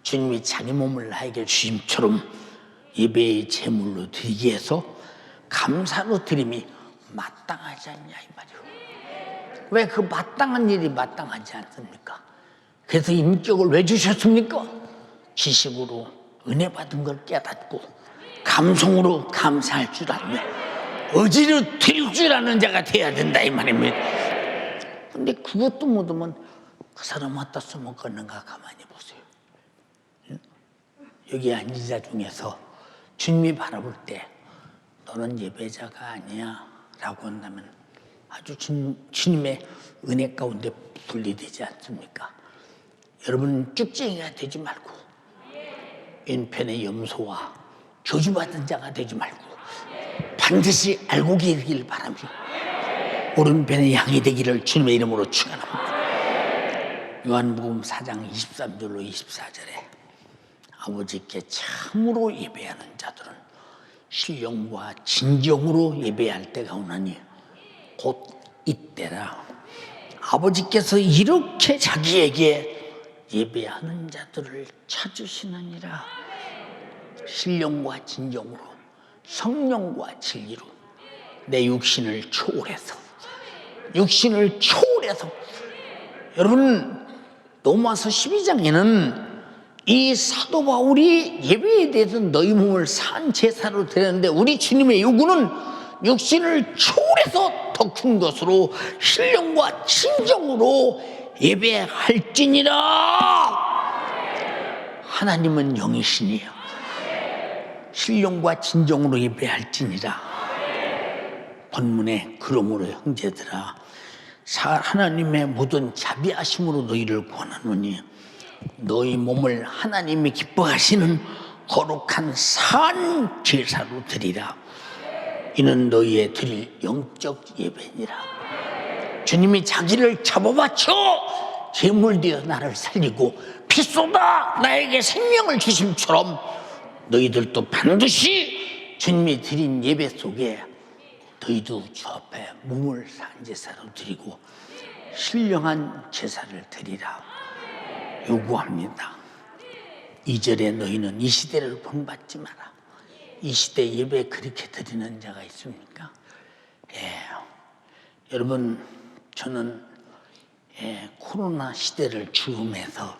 S1: 주님이 자기 몸을 나에게 주심처럼 예배의 제물로 드리기 위해서 감사로 드림이 마땅하지 않냐 이 말이에요. 왜 그 마땅한 일이 마땅하지 않습니까? 그래서 인격을 왜 주셨습니까? 지식으로 은혜 받은 걸 깨닫고 감성으로 감사할 줄 알며 의지로 드릴 줄 아는 자가 돼야 된다 이 말입니다. 근데 그것도 못하면 그 사람 어디다 써먹었는가 가만히 보세요. 여기 앉은 자 중에서 주님이 바라볼 때 너는 예배자가 아니야 라고 한다면 아주 주님의 은혜 가운데 분리되지 않습니까? 여러분 쭉쟁이가 되지 말고 왼편의 염소와 저주받은 자가 되지 말고 반드시 알고 계시길 바라며 오른편의 양이 되기를 주님의 이름으로 축원합니다. 요한복음 4장 23절로 24절에 아버지께 참으로 예배하는 자들은 신령과 진정으로 예배할 때가 오나니 곧 이때라. 아버지께서 이렇게 자기에게 예배하는 자들을 찾으시느니라. 신령과 진정으로 성령과 진리로 내 육신을 초월해서 여러분 로마서 12장에는 이 사도 바울이 예배에 대해서 너희 몸을 산 제사로 드렸는데 우리 주님의 요구는 육신을 초월해서 더 큰 것으로 신령과 진정으로 예배할지니라. 하나님은 영이시니 신령과 진정으로 예배할지니라. 본문에 그러므로 형제들아 하나님의 모든 자비하심으로 너희를 권하노니 너희 몸을 하나님이 기뻐하시는 거룩한 산 제사로 드리라. 이는 너희의 드릴 영적 예배니라. 주님이 자기를 잡아바쳐 제물되어 나를 살리고 피 쏟아 나에게 생명을 주심처럼 너희들도 반드시 주님이 드린 예배 속에 너희도 주 앞에 몸을 산 제사로 드리고 신령한 제사를 드리라 요구합니다. 2절에 너희는 이 시대를 본받지 마라. 이 시대 예배 그렇게 드리는 자가 있습니까? 여러분 저는 코로나 시대를 주음해서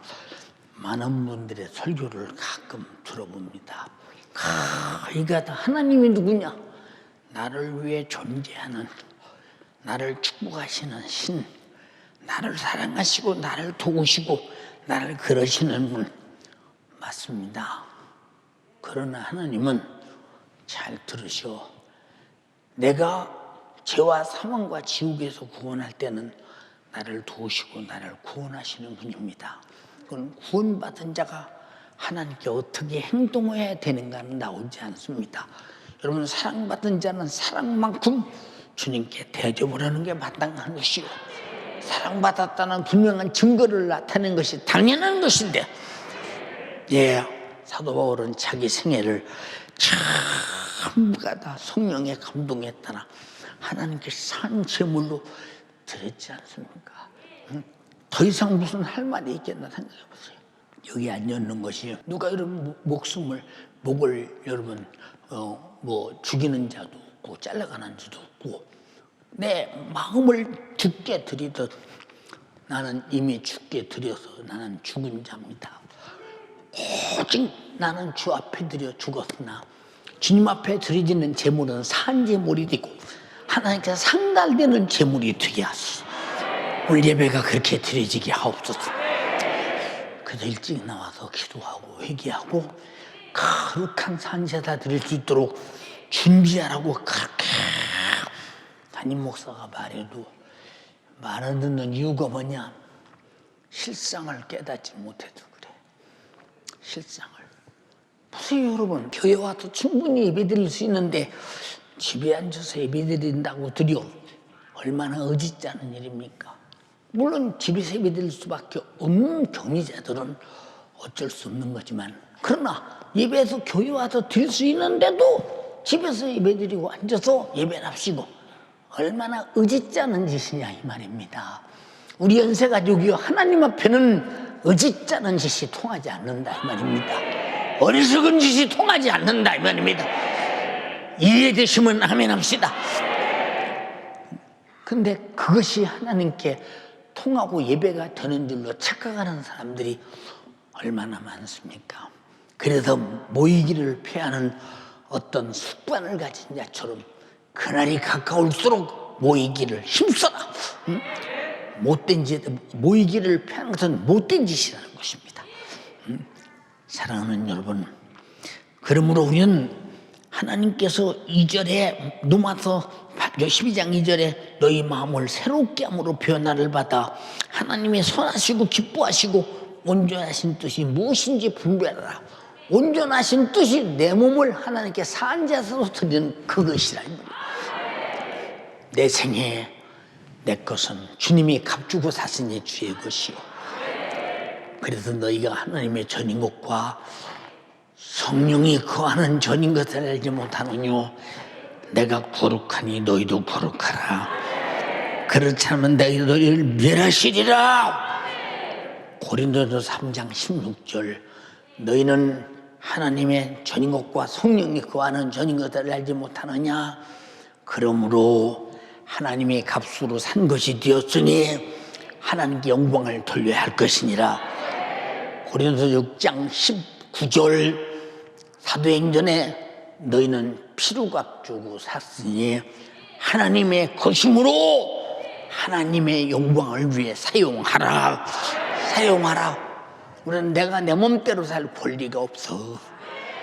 S1: 많은 분들의 설교를 가끔 들어봅니다. 이거 하나님이 누구냐? 나를 위해 존재하는 나를 축복하시는 신, 나를 사랑하시고 나를 도우시고 나를 그러시는 분 맞습니다. 그러나 하나님은 잘 들으셔. 내가 죄와 사망과 지옥에서 구원할 때는 나를 도우시고 나를 구원하시는 분입니다. 그건 구원받은 자가 하나님께 어떻게 행동해야 되는가는 나오지 않습니다. 여러분, 사랑받은 자는 사랑만큼 주님께 대접을 하는 게 마땅한 것이요, 사랑받았다는 분명한 증거를 나타내는 것이 당연한 것인데, 사도 바울은 자기 생애를 전부가 다 성령의 감동에 따라 하나님께 산 제물로 드렸지 않습니까? 더 이상 무슨 할 말이 있겠나 생각해 보세요. 여기 앉아있는 것이, 누가 여러분 목을 여러분 죽이는 자도 없고 잘라가는 자도 없고, 내 마음을 죽게 드리듯 나는 이미 죽게 드려서 나는 죽은 자입니다. 오직 나는 주 앞에 드려 죽었으나 주님 앞에 드려지는 제물은 산 제물이 되고 하나님께서 상달되는 제물이 되게 하소서. 오늘 예배가 그렇게 드려지게 하옵소서. 그래서 일찍 나와서 기도하고 회개하고 거룩한 산제사 드릴 수 있도록 준비하라고 그렇게 담임 목사가 말해도 말 안 듣는 이유가 뭐냐? 실상을 깨닫지 못해서 그래. 실상을. 보세요 여러분, 교회 와서 충분히 예배드릴 수 있는데 집에 앉아서 예배드린다고 드려 얼마나 의짓지 않은 일입니까? 물론 집에서 예배드릴 수밖에 없는 경리자들은 어쩔 수 없는 거지만, 그러나 예배에서 교회 와서 드릴 수 있는데도 집에서 예배드리고 앉아서 예배랍시고 얼마나 의짓지 않은 짓이냐 이 말입니다. 우리 연세가족이요, 하나님 앞에는 의짓지 않은 짓이 통하지 않는다 이 말입니다. 어리석은 짓이 통하지 않는다 이 말입니다. 이해되시면 아멘 합시다. 근데 그것이 하나님께 통하고 예배가 되는 줄로 착각하는 사람들이 얼마나 많습니까? 그래서 모이기를 피하는 어떤 습관을 가진 자처럼 그날이 가까울수록 모이기를 힘써라. 못된 짓, 모이기를 피하는 것은 못된 짓이라는 것입니다. 사랑하는 여러분, 그러므로 우리는 하나님께서 2절에 로마서 12장 2절에 너희 마음을 새롭게 함으로 변화를 받아 하나님의 선하시고 기뻐하시고 온전하신 뜻이 무엇인지 분별하라. 온전하신 뜻이 내 몸을 하나님께 산제사로 드리는 그것이라. 내 생에 내 것은 주님이 값주고 사신 주의 것이요, 그래서 너희가 하나님의 전인 것과 성령이 거하는 전인 것을 알지 못하느뇨. 내가 거룩하니 너희도 거룩하라. 그렇지 않으면 내가 너희를 멸하시리라. 고린도서 3장 16절 너희는 하나님의 전인 것과 성령이 거하는 전인 것을 알지 못하느냐. 그러므로 하나님의 값으로 산 것이 되었으니 하나님께 영광을 돌려야 할 것이니라. 고린도서 6장 19절 사도행전에 너희는 피로값 주고 샀으니 하나님의 것이므로 하나님의 영광을 위해 사용하라. 사용하라. 우리는 내가 내 몸대로 살 권리가 없어.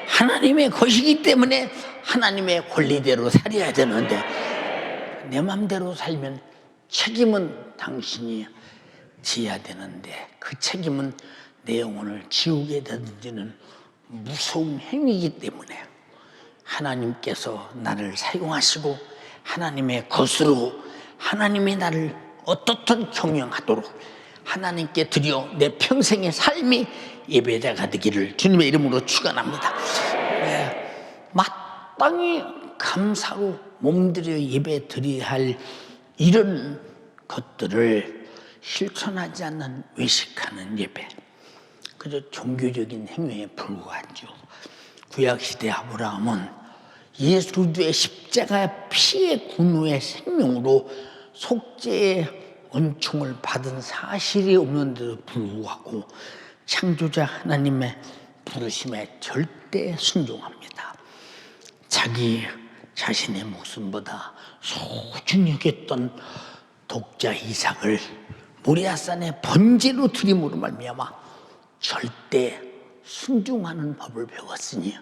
S1: 하나님의 것이기 때문에 하나님의 권리대로 살아야 되는데, 내 맘대로 살면 책임은 당신이 져야 되는데 그 책임은 내 영혼을 지우게 되는지는 무서운 행위이기 때문에 하나님께서 나를 사용하시고 하나님의 것으로 하나님이 나를 어떻든 경영하도록 하나님께 드려 내 평생의 삶이 예배자가 되기를 주님의 이름으로 축원합니다. 마땅히 감사로 몸들여 예배 드려야 할 이런 것들을 실천하지 않는 외식하는 예배, 그저 종교적인 행위에 불과하죠. 구약시대 아브라함은 예수 그리스도의 십자가 피의 군우의 생명으로 속죄의 은총을 받은 사실이 없는데도 불구하고 창조자 하나님의 부르심에 절대 순종합니다. 자기 자신의 목숨보다 소중히 여겼던 독자 이삭을 모리아산의 번제로 드림으로 말미암아 절대 순종하는 법을 배웠으니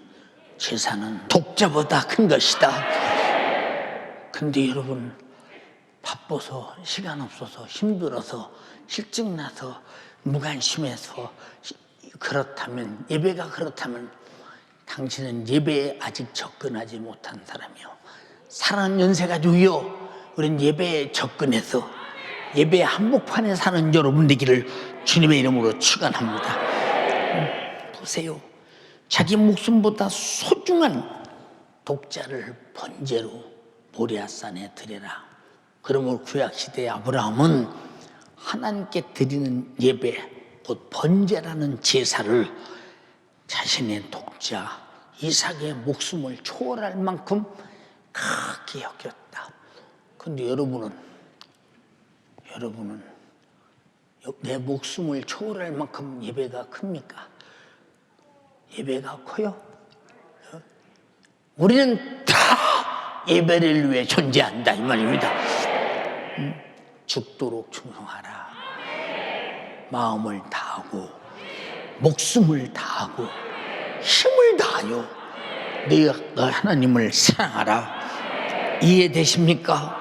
S1: 제사는 독자보다 큰 것이다. 근데 여러분, 바빠서 시간 없어서 힘들어서 실증나서 무관심해서 그렇다면, 예배가 그렇다면 당신은 예배에 아직 접근하지 못한 사람이요. 사랑하는 연세 가지고요, 우린 예배에 접근해서 예배 한복판에 사는 여러분 되기를 주님의 이름으로 축원합니다. 보세요. 자기 목숨보다 소중한 독자를 번제로 모리아산에 드려라. 그러므로 구약시대의 아브라함은 하나님께 드리는 예배, 곧 번제라는 제사를 자신의 독자 이삭의 목숨을 초월할 만큼 크게 여겼다. 그런데 여러분은 내 목숨을 초월할 만큼 예배가 큽니까? 예배가 커요? 우리는 다 예배를 위해 존재한다 이 말입니다. 죽도록 충성하라. 마음을 다하고 목숨을 다하고 힘을 다하여 네가 하나님을 사랑하라. 이해되십니까?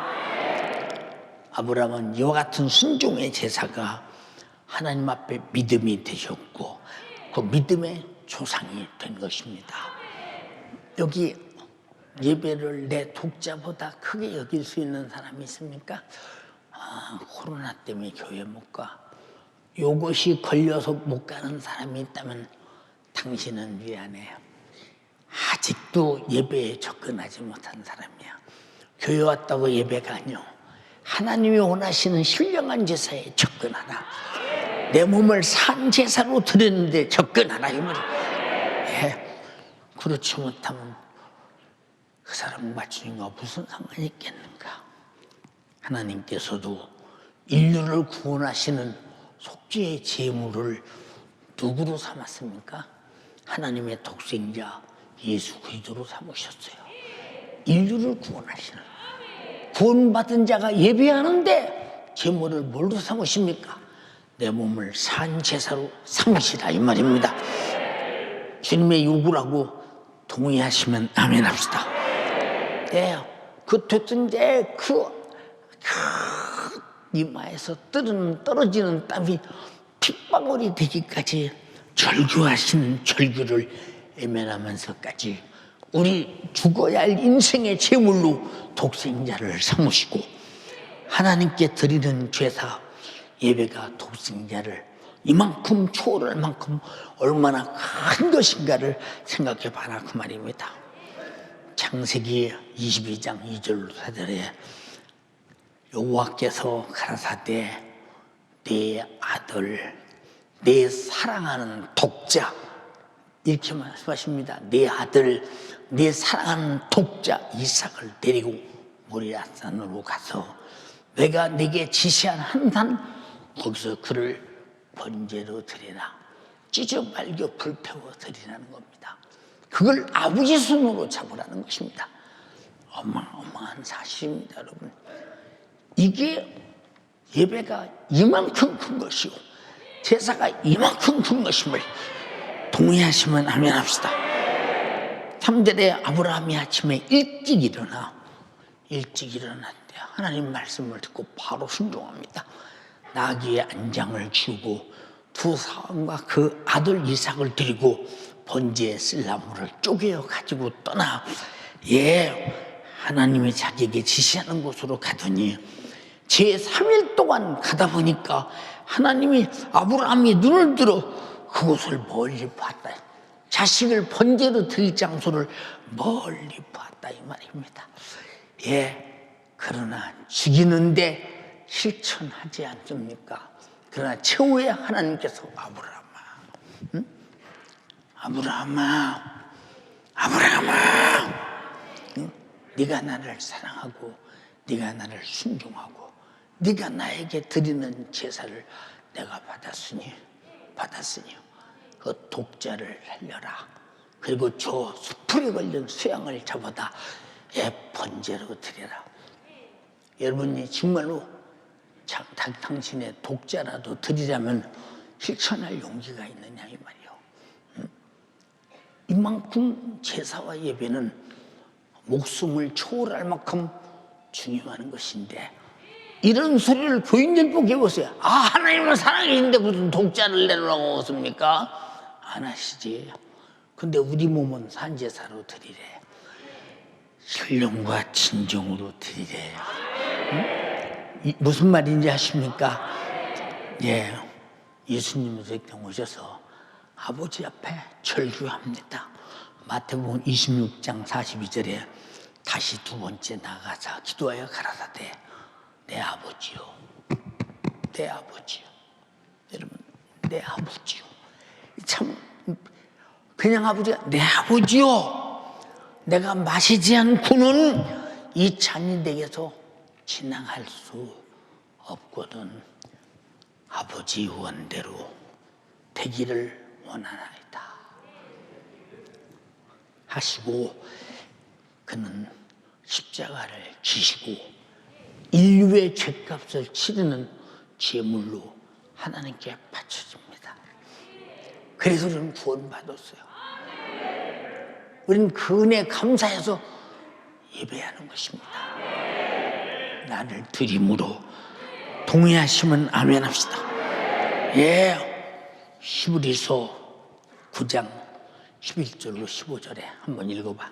S1: 아브라함은 이와 같은 순종의 제사가 하나님 앞에 믿음이 되셨고 그 믿음의 조상이 된 것입니다. 여기 예배를 내 독자보다 크게 여길 수 있는 사람이 있습니까? 코로나 때문에 교회 못 가. 요것이 걸려서 못 가는 사람이 있다면 당신은 미안해요. 아직도 예배에 접근하지 못한 사람이야. 교회 왔다고 예배가 아니요. 하나님이 원하시는 신령한 제사에 접근하라. 내 몸을 산 제사로 드렸는데 접근하라 이 말이에요. 예. 그렇지 못하면 그 사람과 주님과 무슨 상관이 있겠는가? 하나님께서도 인류를 구원하시는 속죄의 제물을 누구로 삼았습니까? 하나님의 독생자 예수 그리스도로 삼으셨어요. 인류를 구원하시는, 구원받은 자가 예배하는데 제물을 뭘로 삼으십니까? 내 몸을 산 제사로 삼으시라 이 말입니다. 주님의 요구라고 동의하시면 아멘 합시다. 네, 그 됐던데 이마에서 떨어지는 땀이 핏방울이 되기까지 절규하시는 절규를 애면하면서까지 우리 죽어야 할 인생의 제물로 독생자를 삼으시고 하나님께 드리는 제사 예배가 독생자를 이만큼 초월할 만큼 얼마나 큰 것인가를 생각해 봐라 그 말입니다. 창세기 22장 2절 4절에 여호와께서 가라사대 내 아들 내 사랑하는 독자 이렇게 말씀하십니다. 내 아들 내 사랑하는 독자 이삭을 데리고 모리아산으로 가서 내가 네게 지시한 한 산 거기서 그를 번제로 드리라. 찢어 말겨 불태워 드리라는 겁니다. 그걸 아버지 손으로 잡으라는 것입니다. 어마어마한 사실입니다, 여러분. 이게 예배가 이만큼 큰 것이고 제사가 이만큼 큰 것임을 동의하시면 아멘 합시다. 3절에 아브라함이 아침에 일찍 일어났는데 하나님 말씀을 듣고 바로 순종합니다. 나귀의 안장을 주고 두 사람과 그 아들 이삭을 드리고 번제에 쓸 나무를 쪼개어 가지고 떠나 하나님이 자기에게 지시하는 곳으로 가더니 제3일 동안 가다 보니까 하나님이 아브라함이 눈을 들어 그곳을 멀리 봤다. 자식을 번제로 드릴 장소를 멀리 봤다 이 말입니다. 그러나 죽이는데 실천하지 않습니까? 그러나 최후에 하나님께서 아브라함아 네가 나를 사랑하고 네가 나를 순종하고 네가 나에게 드리는 제사를 내가 받았으니 그 독자를 살려라. 그리고 저 수풀에 걸린 수양을 잡아다 번제로 드려라. 여러분이 정말로 당신의 독자라도 드리자면 실천할 용기가 있느냐 이 말이요. 이만큼 제사와 예배는 목숨을 초월할 만큼 중요한 것인데 이런 소리를 교인들 보게 해보세요. 하나님은 사랑이신데 무슨 독자를 내놓으라고 했습니까? 안 하시지. 근데 우리 몸은 산제사로 드리래. 신령과 진정으로 드리래. 무슨 말인지 아십니까? 예, 예수님께서 이렇게 오셔서 아버지 앞에 절규합니다. 마태복음 26장 42절에 다시 두 번째 나가서 기도하여 가라사대 내 아버지요, 내 아버지요. 여러분, 내 아버지요. 참 그냥 아버지가 내 아버지요. 내가 마시지 않고는 이 잔이 내게서 지나갈 수 없거든. 아버지 원대로 되기를 원하나이다 하시고 그는 십자가를 지시고 인류의 죄값을 치르는 제물로 하나님께 바쳐집니다. 그래서 우리는 구원받았어요. 우리는 그 은혜에 감사해서 예배하는 것입니다. 나를 드림으로 동의하시면 아멘 합시다. 예, 히브리서 9장 11절로 15절에 한번 읽어봐.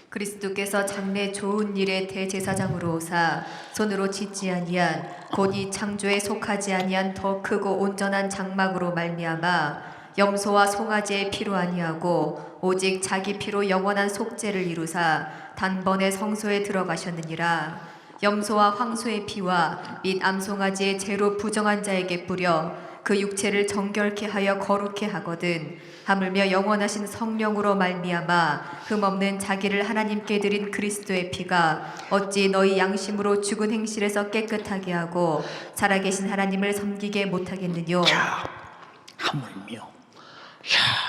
S2: 그리스도께서 장래 좋은 일의 대제사장으로 오사 손으로 짓지 아니한 곧 이 창조에 속하지 아니한 더 크고 온전한 장막으로 말미암아 염소와 송아지의 피로 아니하고 오직 자기 피로 영원한 속죄를 이루사 단번에 성소에 들어가셨느니라. 염소와 황소의 피와 및 암송아지의 죄로 부정한 자에게 뿌려 그 육체를 정결케 하여 거룩케 하거든. 하물며 영원하신 성령으로 말미암아 흠없는 자기를 하나님께 드린 그리스도의 피가 어찌 너희 양심으로 죽은 행실에서 깨끗하게 하고 살아계신 하나님을 섬기게 못하겠느뇨.
S1: 자, 하물며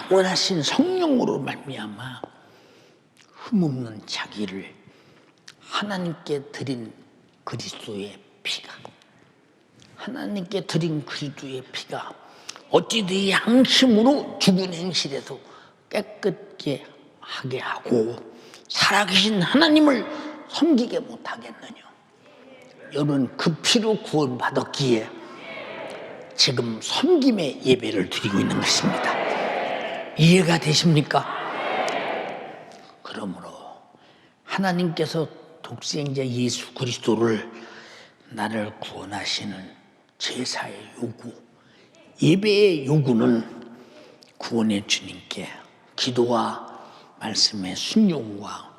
S1: 영원하신 성령으로 말미암아 흠없는 자기를 하나님께 드린 그리스도의 피가, 하나님께 드린 그리스도의 피가 어찌 네 양심으로 죽은 행실에서 깨끗게 하게 하고 살아계신 하나님을 섬기게 못하겠느냐. 여러분, 그 피로 구원받았기에 지금 섬김의 예배를 드리고 있는 것입니다. 이해가 되십니까? 그러므로 하나님께서 독생자 예수 그리스도를 나를 구원하시는 제사의 요구, 예배의 요구는 구원의 주님께 기도와 말씀의 순종과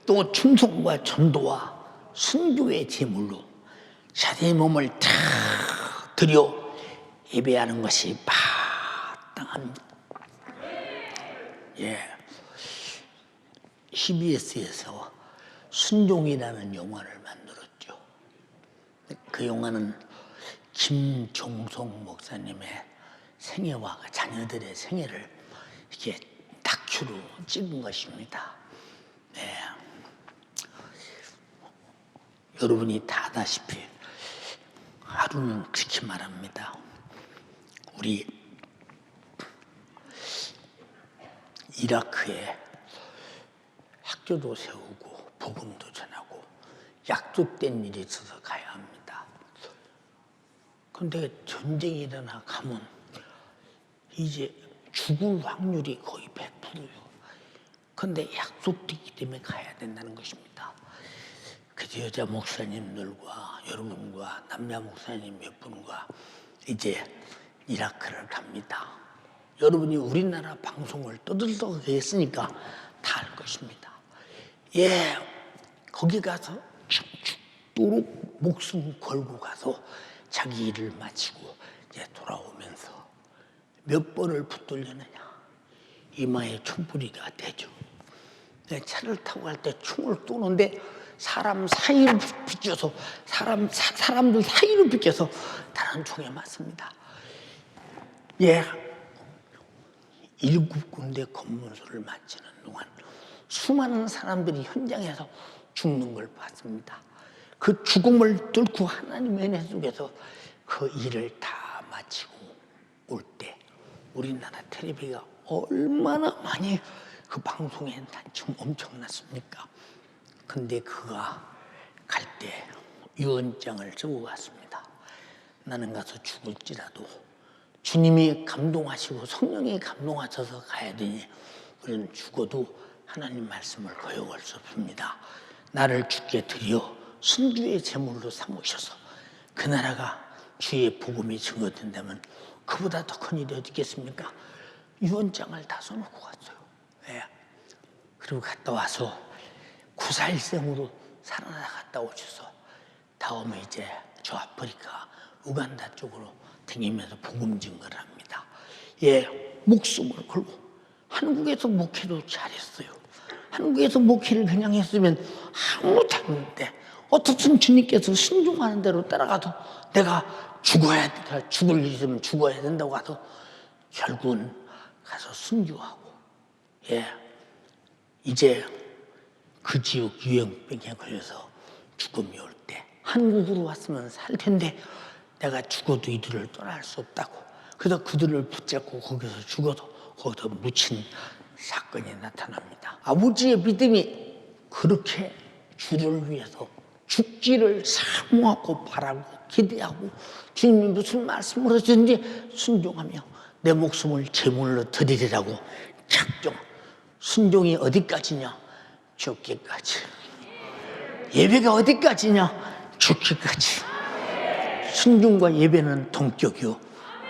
S1: 또 충성과 전도와 순교의 제물로 자기의 몸을 다 드려 예배하는 것이 마땅합니다. 예, CBS에서 순종이라는 영화를 만들었죠. 그 영화는 김종성 목사님의 생애와 자녀들의 생애를 이렇게 다큐로 찍은 것입니다. 네. 여러분이 다 아다시피 하루는 그렇게 말합니다. 우리 이라크에 학교도 세우고 복음도 전하고 약속된 일이 있어서 가야 합니다. 그런데 전쟁이 일어나 가면 이제 죽을 확률이 거의 100%예요. 그런데 약속되기 때문에 가야 된다는 것입니다. 그래서 여자 목사님들과 여러분과 남자 목사님 몇 분과 이제 이라크를 갑니다. 여러분이 우리나라 방송을 떠들썩하게 했으니까 다 알 것입니다. 예, 거기 가서 죽도록 목숨 걸고 가서 자기 일을 마치고 이제 돌아오면서 몇 번을 붙들려느냐. 이마에 총뿌리가 되죠. 차를 타고 갈 때 총을 쏘는데 사람 사이로 비껴서 사람들 사이로 비껴서 다른 총에 맞습니다. 예, 7군데 검문소를 마치는 동안 수많은 사람들이 현장에서 죽는 걸 봤습니다. 그 죽음을 뚫고 하나님의 은혜 속에서 그 일을 다 마치고 올 때 우리나라 텔레비가 얼마나 많이 그 방송에 단청 엄청났습니까? 근데 그가 갈 때 유언장을 쓰고 갔습니다. 나는 가서 죽을지라도 주님이 감동하시고 성령이 감동하셔서 가야 되니 우리는 죽어도 하나님 말씀을 거역할 수 없습니다. 나를 주께 드려 순주의 제물로 삼으셔서 그 나라가 주의 복음이 증거된다면 그보다 더 큰 일이 어디 있겠습니까? 유언장을 다 써놓고 갔어요. 예. 그리고 갔다 와서 94일생으로 살아나갔다 오셔서 다음에 이제 저 아프리카 우간다 쪽으로 다니면서 복음 증거를 합니다. 예, 목숨을 걸고 한국에서 목회도 잘했어요. 한국에서 목회를 그냥 했으면 아무것도 안 했는데 어떻든 주님께서 순종하는 대로 따라가도 내가 죽어야 돼. 죽을 일 있으면 죽어야 된다고 하도 결국은 가서 순교하고, 예, 이제 그 지역 유행병에 걸려서 죽음이 올 때 한국으로 왔으면 살 텐데 내가 죽어도 이들을 떠날 수 없다고. 그래서 그들을 붙잡고 거기서 죽어도 거기서 묻힌 사건이 나타납니다. 아버지의 믿음이 그렇게 주를 위해서 죽기를 사모하고 바라고 기대하고 주님이 무슨 말씀을 하시든지 순종하며 내 목숨을 제물로 드리리라고 작정. 순종이 어디까지냐? 죽기까지. 예배가 어디까지냐? 죽기까지. 순종과 예배는 동격이요,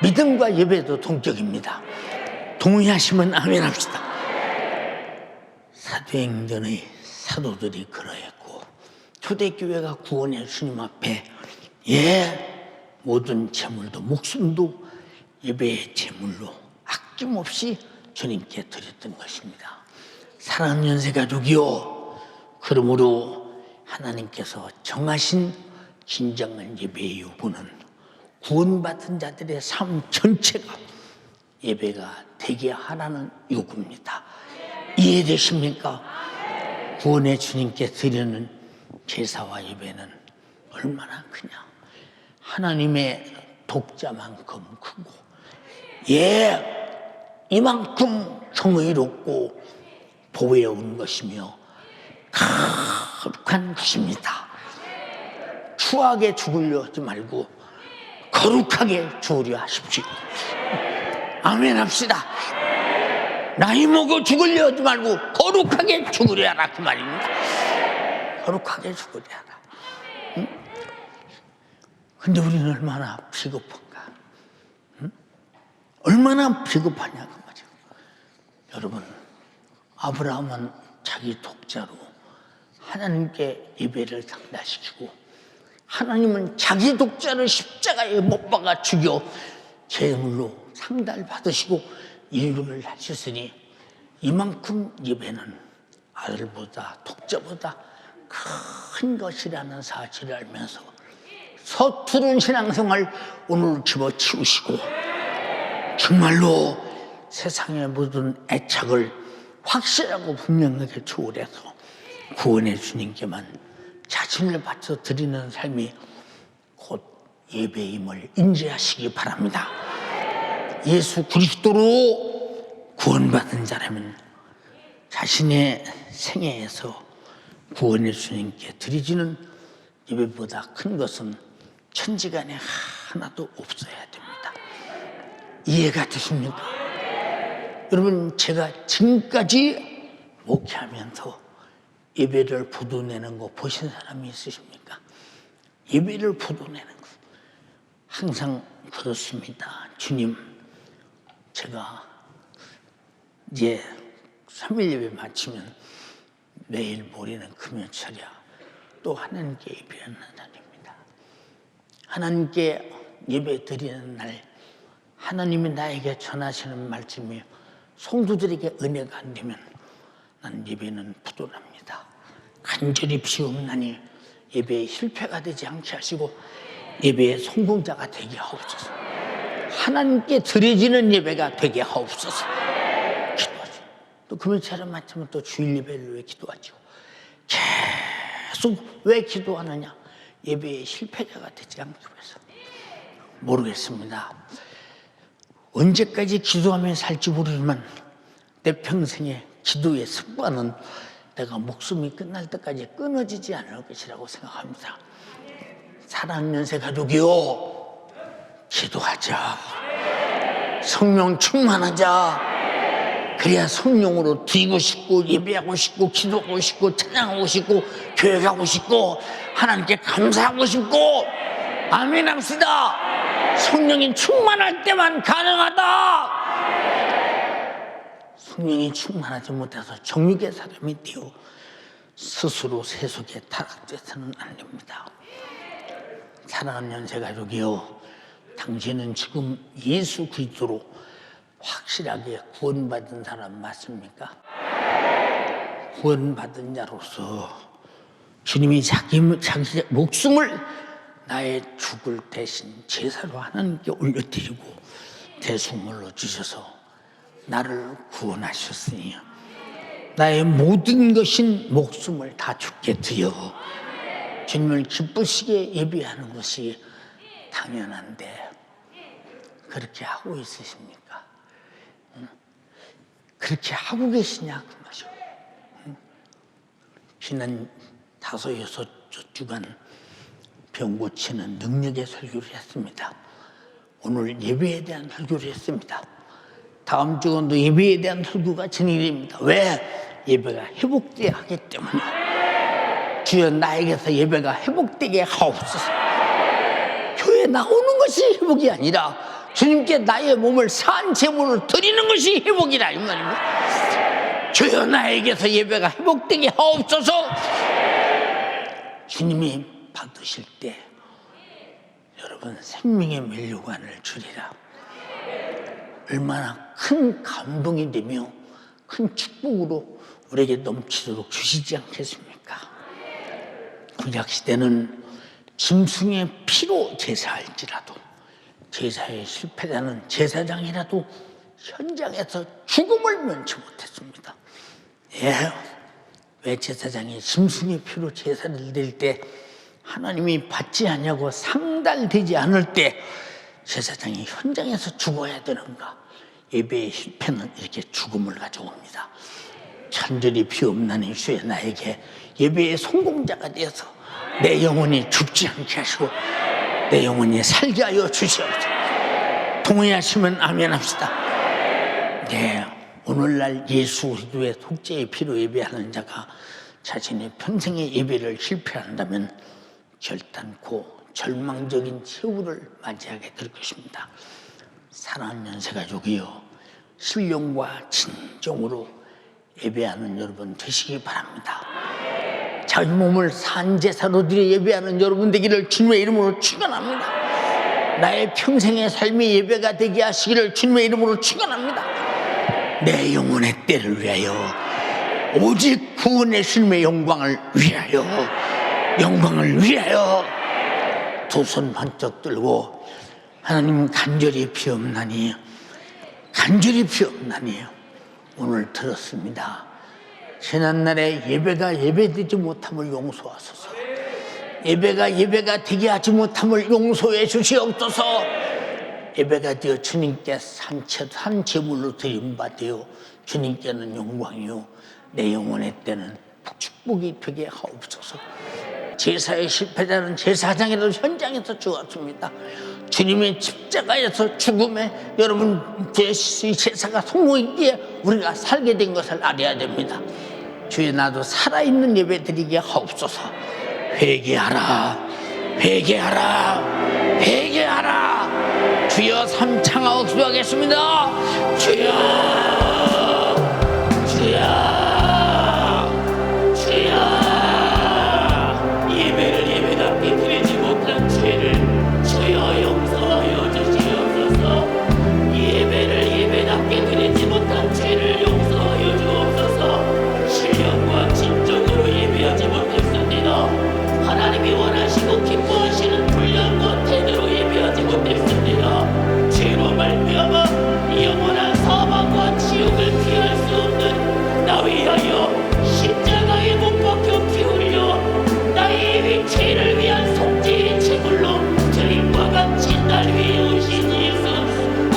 S1: 믿음과 예배도 동격입니다. 동의하시면 아멘 합시다. 사도행전의 사도들이 그러했고 초대교회가 구원의 주님 앞에, 예, 모든 제물도 목숨도 예배의 제물로 아낌없이 주님께 드렸던 것입니다. 사랑하는 연세가족이요, 그러므로 하나님께서 정하신 진정한 예배의 요구는 구원받은 자들의 삶 전체가 예배가 되게 하라는 요구입니다. 이해되십니까? 구원의 주님께 드리는 제사와 예배는 얼마나 크냐? 하나님의 독자만큼 크고, 예, 이만큼 정의롭고 보배로운 것이며 거룩한 것입니다. 추하게 죽으려 하지 말고 거룩하게 죽으려 하십시오. 아멘 합시다. 나이 먹어 죽으려 하지 말고 거룩하게 죽으려 하라, 그 말입니다. 거룩하게 죽으려 하라. 응? 근데 우리는 얼마나 비겁한가? 응? 얼마나 비겁하냐 그 말이죠. 여러분, 아브라함은 자기 독자로 하나님께 예배를 상달시키고, 하나님은 자기 독자를 십자가에 못 박아 죽여 제물로 상달 받으시고 인류를 하셨으니 이만큼 예배는 아들보다 독자보다 큰 것이라는 사실을 알면서 서투른 신앙생활 오늘 집어치우시고 정말로 세상의 모든 애착을 확실하고 분명하게 초월해서 구원의 주님께만 자신을 바쳐 드리는 삶이 곧 예배임을 인지하시기 바랍니다. 예수 그리스도로 구원받은 자라면 자신의 생애에서 구원의 주님께 드리지는 예배보다 큰 것은 천지간에 하나도 없어야 됩니다. 이해가 되십니까? 여러분, 제가 지금까지 목회하면서 예배를 부도내는 거 보신 사람이 있으십니까? 예배를 부도내는 거 항상 그렇습니다. 주님, 제가 이제 3일 예배 마치면 내일 모레는 금요철이야. 또 하나님께 예배하는 날입니다. 하나님께 예배 드리는 날, 하나님이 나에게 전하시는 말씀이 성도들에게 은혜가 안 되면 난 예배는 부도납니다. 간절히 비옵나니 예배에 실패가 되지 않게 하시고 예배의 성공자가 되게 하옵소서. 하나님께 드려지는 예배가 되게 하옵소서. 기도하죠. 또 금요일에 마치면 또 주일 예배를 왜 기도하죠? 계속 왜 기도하느냐? 예배의 실패자가 되지 않기 위해서. 모르겠습니다. 언제까지 기도하며 살지 모르지만 내 평생의 기도의 습관은 내가 목숨이 끝날 때까지 끊어지지 않을 것이라고 생각합니다. 사랑하는 연세 가족이요, 기도하자. 성령 충만하자. 그래야 성령으로 드리고 싶고 예배하고 싶고 기도하고 싶고 찬양하고 싶고 교회 가고 싶고 하나님께 감사하고 싶고 아멘 합시다. 성령이 충만할 때만 가능하다. 성령이 충만하지 못해서 정욕의 사람이 되어 스스로 세속에 타락돼서는 안 됩니다. 사랑하는 연세가족이여, 당신은 지금 예수 그리스도로 확실하게 구원받은 사람 맞습니까? 구원받은 자로서 주님이 자기 목숨을 나의 죽을 대신 제사로 하나님께 올려드리고 대속물로 주셔서 나를 구원하셨으니 나의 모든 것인 목숨을 다 주께 드려 주님을 기쁘시게 예배하는 것이 당연한데 그렇게 하고 있으십니까? 그렇게 하고 계시냐 그 말이죠. 지난 5, 6주간 병 고치는 능력의 설교를 했습니다. 오늘 예배에 대한 설교를 했습니다. 다음 주간도 예배에 대한 설교가 진행됩니다. 왜? 예배가 회복돼야 하기 때문에. 주여 나에게서 예배가 회복되게 하옵소서. 교회에 나오는 것이 회복이 아니라 주님께 나의 몸을 산 제물을 드리는 것이 회복이라 이 말입니다. 주여 나에게서 예배가 회복되게 하옵소서. 주님이 받으실 때 여러분 생명의 면류관을 주리라. 얼마나 큰 감동이 되며 큰 축복으로 우리에게 넘치도록 주시지 않겠습니까? 구약시대는 짐승의 피로 제사할지라도 제사에 실패자는 제사장이라도 현장에서 죽음을 면치 못했습니다. 왜 제사장이 짐승의 피로 제사를 드릴 때 하나님이 받지 않냐고 상달되지 않을 때 제사장이 현장에서 죽어야 되는가? 예배의 실패는 이렇게 죽음을 가져옵니다. 천절이 피없나니 주의 나에게 예배의 성공자가 되어서 내 영혼이 죽지 않게 하시고 내 영혼이 살게 하여 주시옵소서. 동의하시면 아멘 합시다. 네, 오늘날 예수 그리스도의 속죄의 피로 예배하는 자가 자신의 평생의 예배를 실패한다면 결단코 절망적인 최후를 맞이하게 될 것입니다. 사랑하는 연세가족이여, 신령과 진정으로 예배하는 여러분 되시기 바랍니다. 자기 몸을 산제사로 드려 예배하는 여러분 되기를 주님의 이름으로 축원합니다. 나의 평생의 삶이 예배가 되게 하시기를 주님의 이름으로 축원합니다. 내 영혼의 때를 위하여 오직 구원의 주님의 영광을 위하여 두 손 번쩍 들고 하나님 간절히 피없나니 오늘 들었습니다. 지난날에 예배가 예배되지 못함을 용서하소서. 예배가 되게 하지 못함을 용서해 주시옵소서. 예배가 되어 주님께 산 제물로 드림받되어 주님께는 영광이요 내 영혼의 때는 축복이 되게 하옵소서. 제사의 실패자는 제사장이라도 현장에서 죽었습니다. 주님의 십자가에서 죽음에 여러분 제사가 성공했기에 우리가 살게 된 것을 알아야 됩니다. 주여 나도 살아있는 예배 드리게 하옵소서. 회개하라. 주여 삼창하고 기도하겠습니다. 주여 예배를 예배답게 드리지 못한 죄를 주여 용서하여 주시옵소서. 예배를 예배답게 드리지 못한 죄를 용서하여 주옵소서. 신령과 진정으로 예배하지 못했습니다. 하나님이 원하시고 기뻐하시는 훈련과 태도로 예배하지 못했습니다. 죄로 말미암아 영원한 사망과 지옥을 피할 수 없는 나 위하여 십자가에 못 박혀 피 흘려 나의 죄를 위한 속죄의 제물로 주님과 같이 날 위해 오신 예수,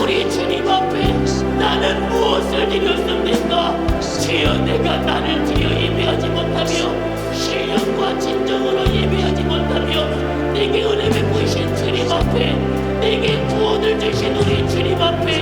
S1: 우리 주님 앞에 나는 무엇을 드렸습니까? 주여 내가 나를 드려 예배하지 못하며 신령과 진정으로 예배하지 못하며 내게 은혜 베푸신 주님 앞에 내게 구원을 주신 우리 주님 앞에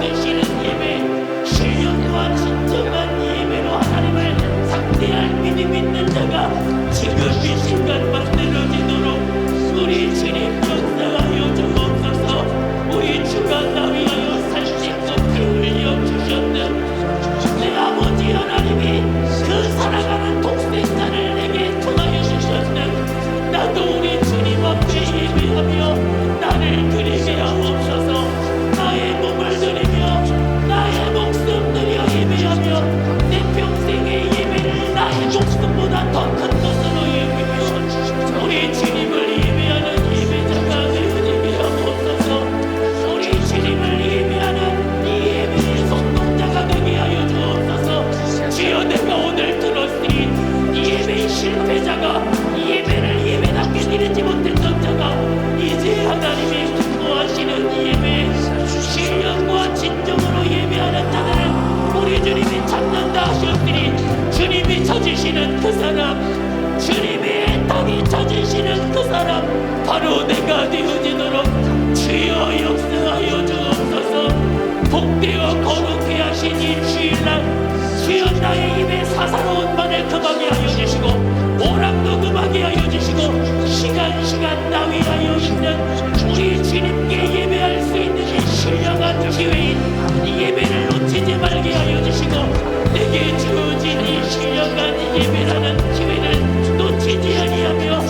S1: 받으시는 예배, 신령과 진정한 예배로 하나님을 상대할 믿음 있는 자가 지금 이 순간 만들어지도록 우리 주님 역사하여 주옵소서. 우리 주가 나위하여 살 수 있고 피 흘려 주셨는 내 아버지 하나님이 그 살아가는 독생자를 내게 통하여 주셨는 나도 우리 주님 앞에 예배하며 나를 드리게 하옵소서. 나의 몸을 드리며 나의 목숨 드려 예배하며 내 평생의 예배를 나의 목숨보다 더 큰 것으로 여기며 우리 주님을 예배하는 예배자가 되어지게 하옵소서. 우리 주님을 예배하는 이 예배의 성공자가 되게 하여 주옵소서. 주여 내가 오늘 들었으니 이 예배의 실패자가 이 예배를 예배답게 드리지 못했던 자가 이제 하나님이 기뻐하시는 이 예배 신령과 진정으로 예배하는 자들을 우리 주님이 찾는다 하셨으니 주님이 찾으시는 그 사람, 주님의 땅이 찾으시는 그 사람 바로 내가 되어지도록 주여 역사하여 주옵소서. 복되어 거룩해 하신 이 주일날 주여 나의 입에 사사로운 말을 금하게 하여 주시고 오랑도 금하게 하여 주시고 시간 나위하여 있는 우리 주님께 예배할 수 있는 이 신령한 기회인 이 예배를 놓치지 말게 하여 주시고 내게 주어진 이 신령한 예배라는 기회를 놓치지 아니하며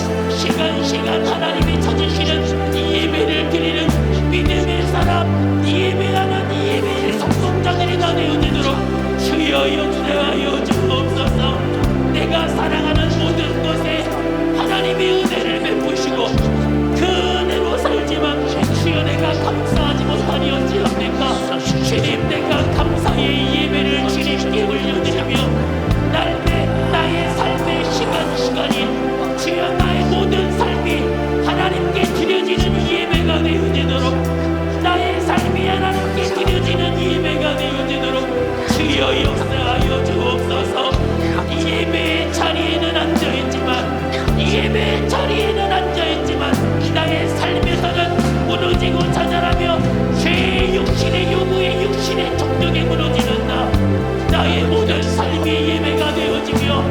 S1: 시간 하나님이 찾으시는 이 예배를 드리는 믿음의 사람, 이 예배하는 이 예배의 성공자들이 다 되어지도록 주여 역사하여 주옵소서. 내가 사랑하는 모든 것에 하나님의 은혜를 베푸시고 그 은혜로 살지만 주여 내가 감사하지 못하니 어찌합니까? 주님 내가 감사의 예배를 주님께 올려드리며 나의 삶의 시간이 주여 나의 모든 삶이 하나님께 드려지는 예배가 되어지도록 나의 삶이 하나님께 드려지는 예배가 되어지도록 주여 역사하여 주옵소서. 이 예배의 자리에는 앉아있지만 이 예배의 자리에는 앉아있지만 나의 삶에서는 무너지고 좌절하며 죄의 육신의 요구에 육신의 정력에 무너지는 나의 모든 삶이 예배가 되어지며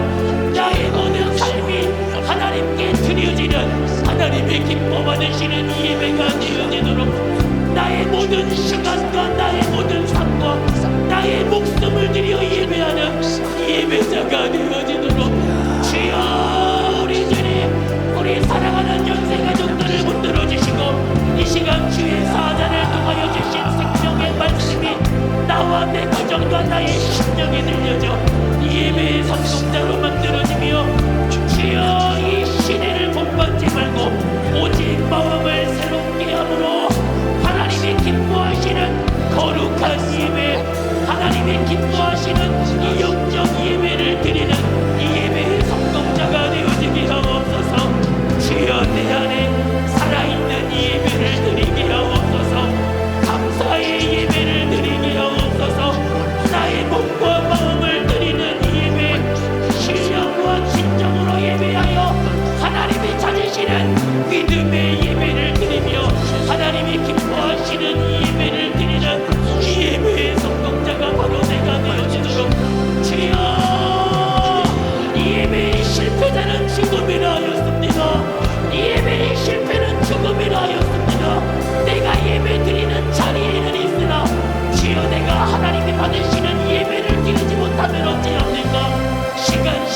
S1: 나의 모든 삶이 하나님께 드려지는 하나님의 기뻐 받으시는 예배가 되어지도록 나의 모든 시간과 나의 모든 삶과 나의 목숨을 들여 예배하는 예배자가 되어지도록 주여 우리 주님 우리 사랑하는 연세가족들을 붙들어 주시고 이 시간 주의 사자를 통하여 주신 생명의 말씀이 나와 내 가정과 나의 심령에 들려져 예배의 성공자로 만들어지며 주여 이 시대를 본받지 말고 오직 마음을 새롭게 함으로 하나님이 기뻐하시는 거룩한 예배 하나님이 기뻐하시는 이 영적 예배를 드리는 이 예배의 성공자가 되어지게 하옵소서. 주여 내 안에 살아있는 이 예배를 드리게 하옵소서. 감사의 예배를 드리게 하옵소서. 나의 몸과 마음을 드리는 이 예배 신령과 진정으로 예배하여 하나님이 찾으시는 믿음의 예배를 드리며 하나님이 기뻐하시는 이 예배를 드리는 이 예배의 성공자가 바로 내가 되어지도록 주여 이 예배의 실패자는 죽음이라 하였습니다. 이 예배의 실패는 죽음이라 하였습니다. 내가 예배 드리는 자리에는 있으나 주여 내가 하나님이 받으시는 예배를 드리지 못하면 어찌합니까? 시간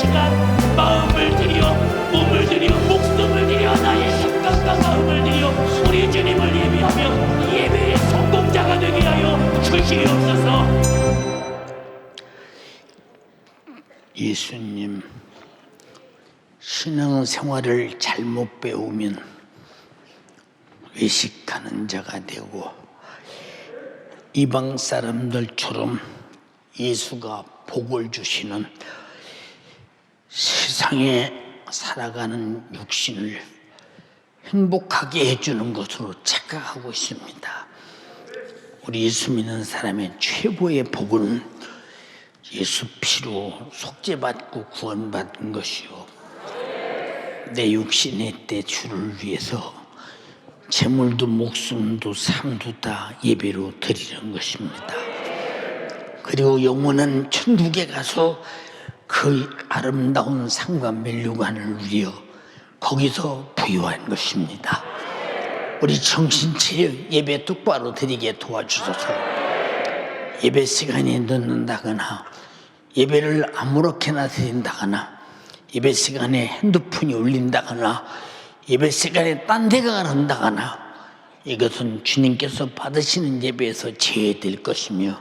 S1: 마음을 들여 몸을 들여 목숨을 들여 나의 생각과 마음을 들여 우리 주님을 예배하며 이 예배의 성공자가 되게 하여 주시옵소서. 예수님 신앙생활을 잘못 배우면 외식하는 자가 되고 이방 사람들처럼 예수가 복을 주시는 세상에 살아가는 육신을 행복하게 해주는 것으로 착각하고 있습니다. 우리 예수 믿는 사람의 최고의 복은 예수 피로 속죄받고 구원받은 것이요 내 육신의 때 주를 위해서 재물도 목숨도 삶도 다 예배로 드리는 것입니다. 그리고 영혼은 천국에 가서 그 아름다운 상과 면류관을 누려 거기서 부유한 것입니다. 우리 정신차려 예배 똑바로 드리게 도와주소서. 예배 시간이 늦는다거나 예배를 아무렇게나 드린다거나 예배 시간에 핸드폰이 울린다거나 예배 시간에 딴 데가 간다거나 이것은 주님께서 받으시는 예배에서 제외될 것이며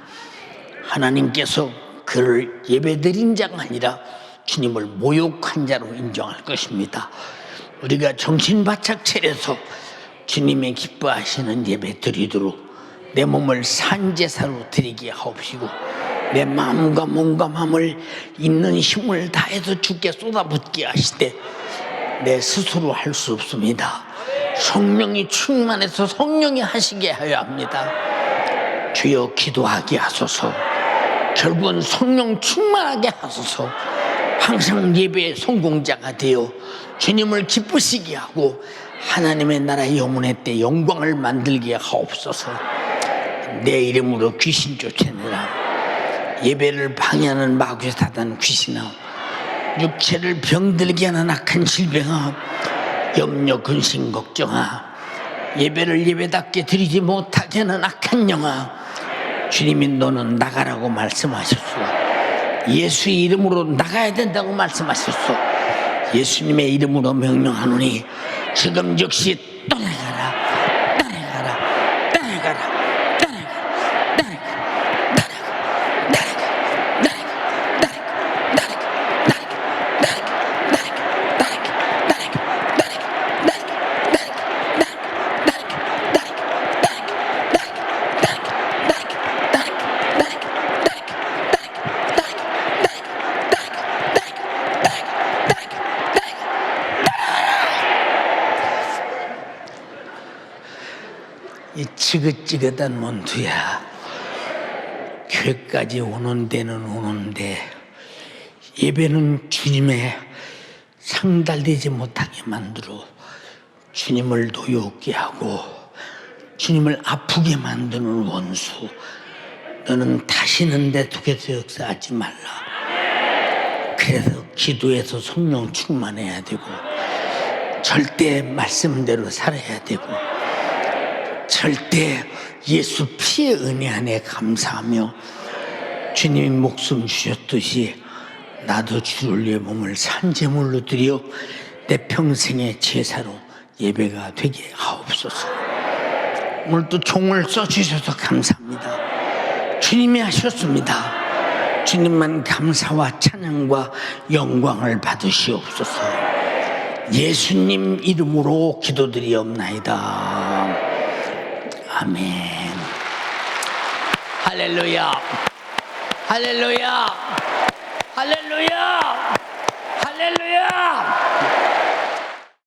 S1: 하나님께서 그를 예배드린 자가 아니라 주님을 모욕한 자로 인정할 것입니다. 우리가 정신 바짝 차려서 주님의 기뻐하시는 예배 드리도록 내 몸을 산제사로 드리게 하옵시고 내 마음과 몸과 마음을 있는 힘을 다해서 주께 쏟아붓게 하시되 내 스스로 할 수 없습니다. 성령이 충만해서 성령이 하시게 하여야 합니다. 주여 기도하게 하소서. 결국은 성령 충만하게 하소서. 항상 예배의 성공자가 되어 주님을 기쁘시게 하고 하나님의 나라 영원의 때 영광을 만들게 하옵소서. 내 이름으로 귀신 쫓아내라. 예배를 방해하는 마귀의 사단 귀신아, 육체를 병들게 하는 악한 질병아, 염려 근심 걱정아, 예배를 예배답게 드리지 못하게 하는 악한 영아, 주님이 너는 나가라고 말씀하셨소. 예수의 이름으로 나가야 된다고 말씀하셨소. 예수님의 이름으로 명령하노니 지금 즉시 떠나가라, 떠나가라, 떠나가라, 이 지긋지긋한 몬투야. 교회까지 오는 데는 오는데 예배는 주님의 상달되지 못하게 만들어 주님을 노엽게 하고 주님을 아프게 만드는 원수, 너는 다시는 내 속에서 역사하지 말라. 그래서 기도해서 성령 충만해야 되고 절대 말씀대로 살아야 되고 절대 예수 피의 은혜 안에 감사하며 주님이 목숨 주셨듯이 나도 주를 위해 몸을 산제물로 드려 내 평생의 제사로 예배가 되게 하옵소서. 오늘 또 종을 써주셔서 감사합니다. 주님이 하셨습니다. 주님만 감사와 찬양과 영광을 받으시옵소서. 예수님 이름으로 기도드리옵나이다. 아멘. 할렐루야. 할렐루야. 할렐루야. 할렐루야.